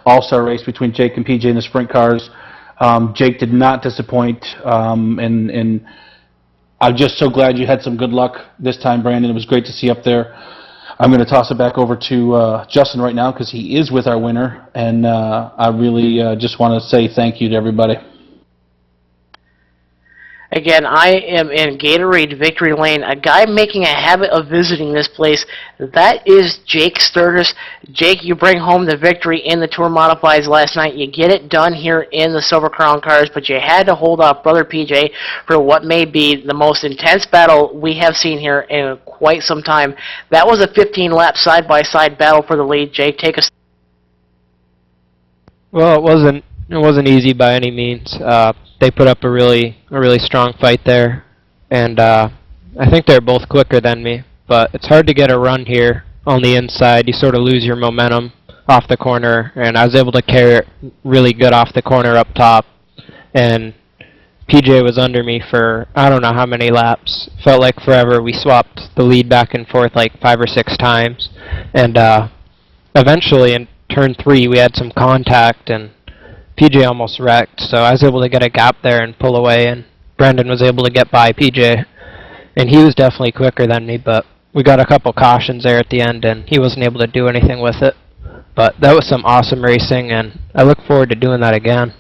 All-Star race between Jake and PJ in the sprint cars. Jake did not disappoint, and I'm just so glad you had some good luck this time, Brandon. It was great to see you up there. I'm going to toss it back over to Justin right now because he is with our winner, and I really just want to say thank you to everybody. Again, I am in Gatorade Victory Lane, a guy making a habit of visiting this place. That is Jake Sturgis. Jake, you bring home the victory in the Tour Modifieds last night. You get it done here in the Silver Crown cars, but you had to hold off Brother PJ for what may be the most intense battle we have seen here in quite some time. That was a 15-lap side-by-side battle for the lead. Jake, take us. Well, it wasn't easy by any means. They put up a really strong fight there, and I think they're both quicker than me. But it's hard to get a run here on the inside. You sort of lose your momentum off the corner, and I was able to carry it really good off the corner up top. And PJ was under me for I don't know how many laps. Felt like forever. We swapped the lead back and forth like 5 or 6 times, and eventually in turn 3 we had some contact, and PJ almost wrecked, so I was able to get a gap there and pull away, and Brendan was able to get by PJ. And he was definitely quicker than me, but we got a couple cautions there at the end, and he wasn't able to do anything with it. But that was some awesome racing, and I look forward to doing that again.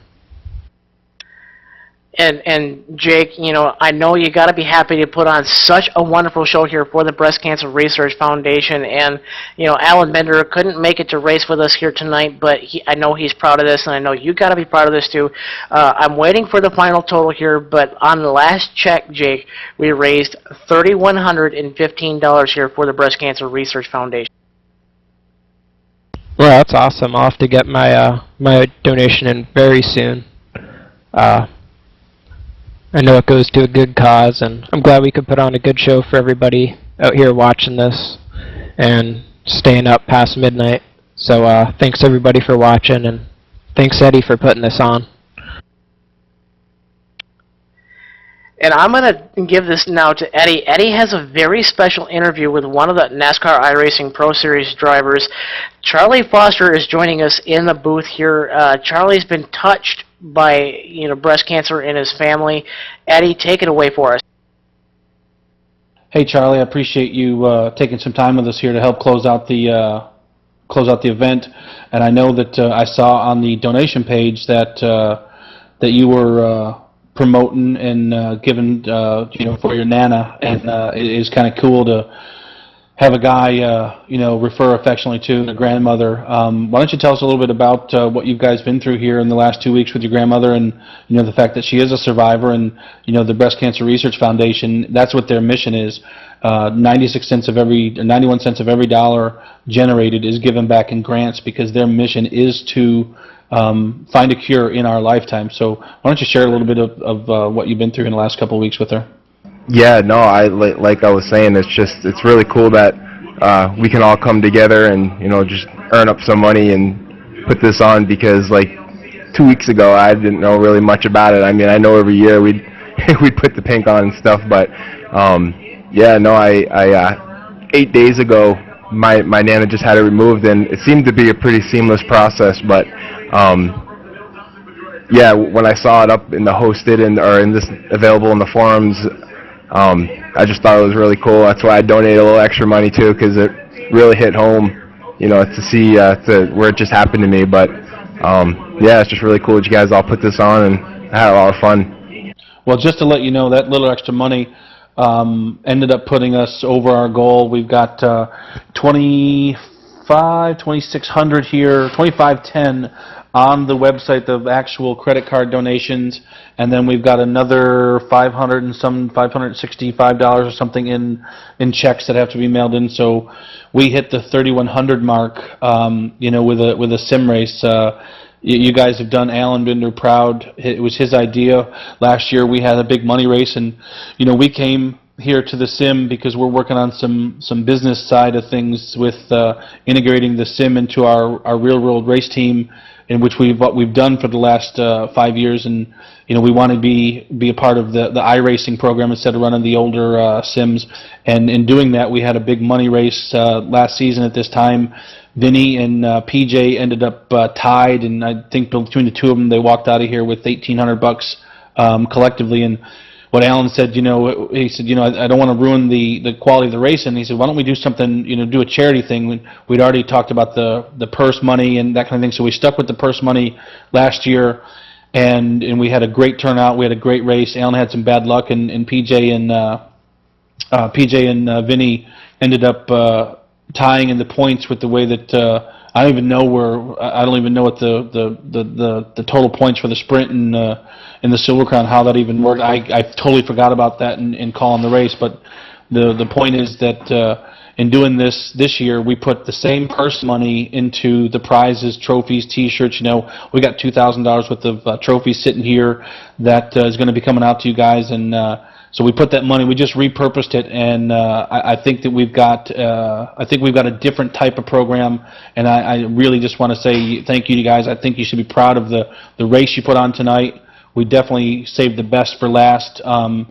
And Jake, I know you got to be happy to put on such a wonderful show here for the Breast Cancer Research Foundation. And Alan Bender couldn't make it to race with us here tonight, but I know he's proud of this, and I know you got to be proud of this too. I'm waiting for the final total here, but on the last check, Jake, we raised $3,115 here for the Breast Cancer Research Foundation. Well, that's awesome. I'll have to get my my donation in very soon. I know it goes to a good cause, and I'm glad we could put on a good show for everybody out here watching this and staying up past midnight. So thanks everybody for watching, and thanks Eddie for putting this on. And I'm going to give this now to Eddie. Eddie has a very special interview with one of the NASCAR iRacing Pro Series drivers. Charlie Foster is joining us in the booth here. Charlie's been touched by breast cancer in his family. Eddie, take it away for us. Hey Charlie, I appreciate you taking some time with us here to help close out the event. And I know that I saw on the donation page that that you were promoting and giving for your nana, and it is kind of cool to have a guy refer affectionately to a grandmother. Why don't you tell us a little bit about what you guys been through here in the last 2 weeks with your grandmother, and the fact that she is a survivor, and the Breast Cancer Research Foundation, that's what their mission is. 91 cents of every dollar generated is given back in grants, because their mission is to find a cure in our lifetime. So why don't you share a little bit of what you've been through in the last couple of weeks with her? Yeah, no, like I was saying, it's really cool that we can all come together and just earn up some money and put this on, because like 2 weeks ago I didn't know really much about it. I mean, I know every year we'd put the pink on and stuff, but yeah, no, I 8 days ago my nana just had it removed, and it seemed to be a pretty seamless process, but yeah, when I saw it up in the hosted or in this available in the forums, I just thought it was really cool. That's why I donated a little extra money too, because it really hit home, to see where it just happened to me. But yeah, it's just really cool that you guys all put this on, and I had a lot of fun. Well, just to let you know, that little extra money ended up putting us over our goal. We've got 2,600 here, 2,510 on the website, the actual credit card donations, and then we've got another $565 or something in checks that have to be mailed in. So we hit the 3,100 mark, with a sim race. You guys have done Alan Binder proud. It was his idea. Last year we had a big money race, and we came here to the sim because we're working on some business side of things with integrating the sim into our real world race team, in which what we've done for the last 5 years, and we want to be a part of the iRacing program instead of running the older sims. And in doing that, we had a big money race last season at this time. Vinny and PJ ended up tied, and I think between the two of them, they walked out of here with $1,800 collectively. And what Alan said, he said, I don't want to ruin the quality of the race, and he said, why don't we do something, do a charity thing? We'd already talked about the purse money and that kind of thing, so we stuck with the purse money last year, and we had a great turnout. We had a great race. Alan had some bad luck, and PJ and Vinny ended up tying in the points with the way that I don't even know what the total points for the sprint and in the Silver Crown, how that even worked. I totally forgot about that in calling the race. But the point is that in doing this year, we put the same purse money into the prizes, trophies, T-shirts. We got $2,000 worth of trophies sitting here that is going to be coming out to you guys, and so we put that money. We just repurposed it, and I think that we've got a different type of program. And I really just want to say thank you to you guys. I think you should be proud of the race you put on tonight. We definitely saved the best for last.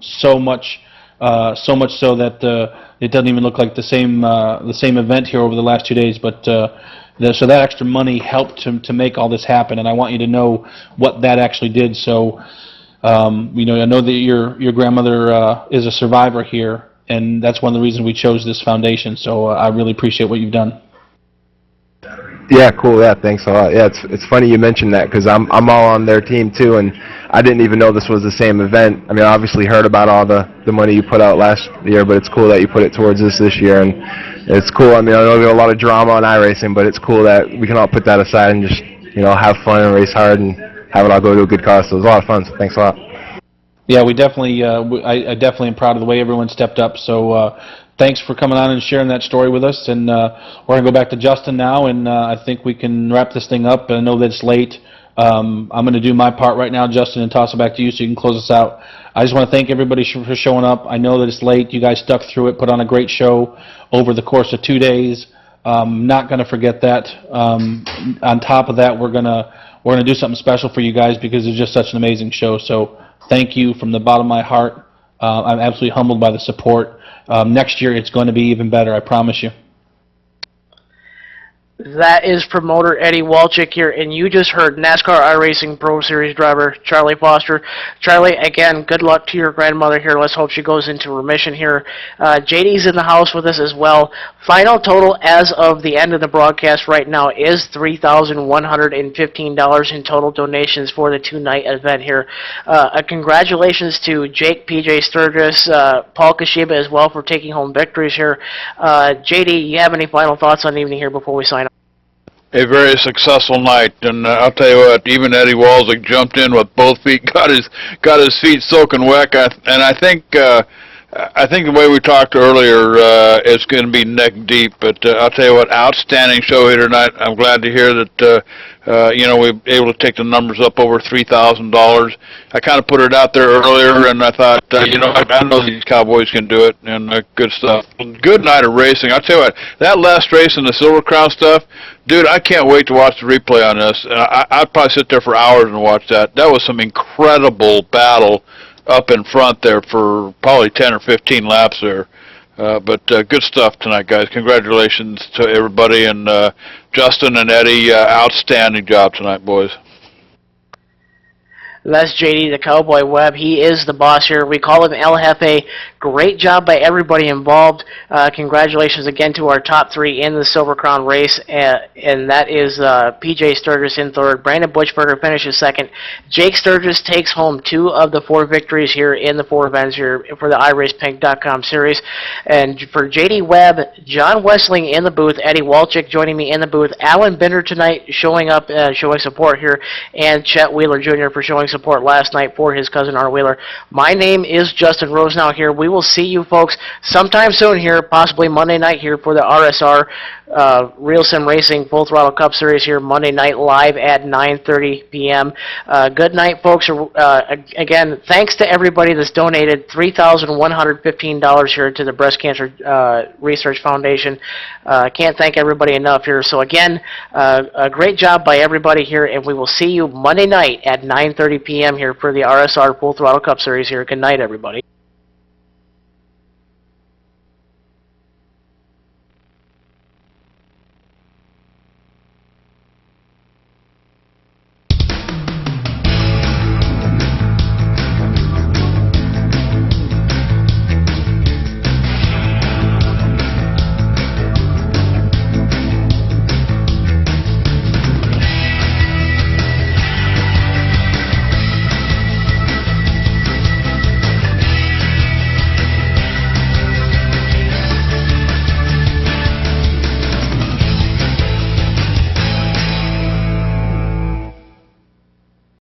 So much so that it doesn't even look like the same event here over the last 2 days. But so that extra money helped to make all this happen, and I want you to know what that actually did. So. I know that your grandmother is a survivor here, and that's one of the reasons we chose this foundation. So I really appreciate what you've done. Yeah, cool. Yeah, thanks a lot. Yeah, it's funny you mentioned that because I'm all on their team too, and I didn't even know this was the same event. I mean, I obviously heard about all the money you put out last year, but it's cool that you put it towards this year, and it's cool. I mean, I know there's a lot of drama on iRacing, but it's cool that we can all put that aside and just have fun and race hard and have it all go to a good cause. So it was a lot of fun. So thanks a lot. Yeah, we definitely. I definitely am proud of the way everyone stepped up. So thanks for coming on and sharing that story with us. And we're gonna go back to Justin now, and I think we can wrap this thing up. I know that it's late. I'm gonna do my part right now, Justin, and toss it back to you so you can close us out. I just want to thank everybody for showing up. I know that it's late. You guys stuck through it, put on a great show over the course of 2 days. Not gonna forget that. On top of that, we're gonna do something special for you guys because it's just such an amazing show. So thank you from the bottom of my heart. I'm absolutely humbled by the support. Next year it's going to be even better, I promise you. That is promoter Eddie Walczyk here, and you just heard NASCAR iRacing Pro Series driver Charlie Foster. Charlie, again, good luck to your grandmother here. Let's hope she goes into remission here. JD's in the house with us as well. Final total as of the end of the broadcast right now is $3,115 in total donations for the two-night event here. Congratulations to Jake, PJ Sturgis, Paul Kashiba as well for taking home victories here. JD, you have any final thoughts on the evening here before we sign off? A very successful night, and I'll tell you what, even Eddie Walczyk jumped in with both feet, got his feet soaking wet, and I think the way we talked earlier, it's going to be neck deep. But I'll tell you what, outstanding show here tonight. I'm glad to hear that we were able to take the numbers up over $3,000. I kind of put it out there earlier, and I thought, I know these Cowboys can do it, and good stuff. Good night of racing. I'll tell you what, that last race in the Silver Crown stuff, dude, I can't wait to watch the replay on this. I'd probably sit there for hours and watch that. That was some incredible battle up in front there for probably 10 or 15 laps there. But good stuff tonight, guys. Congratulations to everybody, and Justin and Eddie, outstanding job tonight, boys. That's JD the Cowboy Webb. He is the boss here. We call him El Jefe. Great job by everybody involved. Congratulations again to our top three in the Silver Crown race, and that is PJ Sturgis in third. Brandon Buchberger finishes second. Jake Sturgis takes home 2 of the 4 victories here in the 4 events here for the iRacePink.com series. And for JD Webb, John Wessling in the booth, Eddie Walczyk joining me in the booth, Alan Binder tonight showing up, showing support here, and Chet Wheeler Jr. for showing support last night for his cousin Art Wheeler. My name is Justin Rosenau here. We will see you folks sometime soon here, possibly Monday night here for the RSR Real Sim Racing Full Throttle Cup Series here Monday night live at 9:30 p.m. Good night, folks. Again, thanks to everybody that's donated $3,115 here to the Breast Cancer Research Foundation. Can't thank everybody enough here. So again, a great job by everybody here, and we will see you Monday night at 9:30 p.m. here for the RSR Full Throttle Cup Series here. Good night, everybody.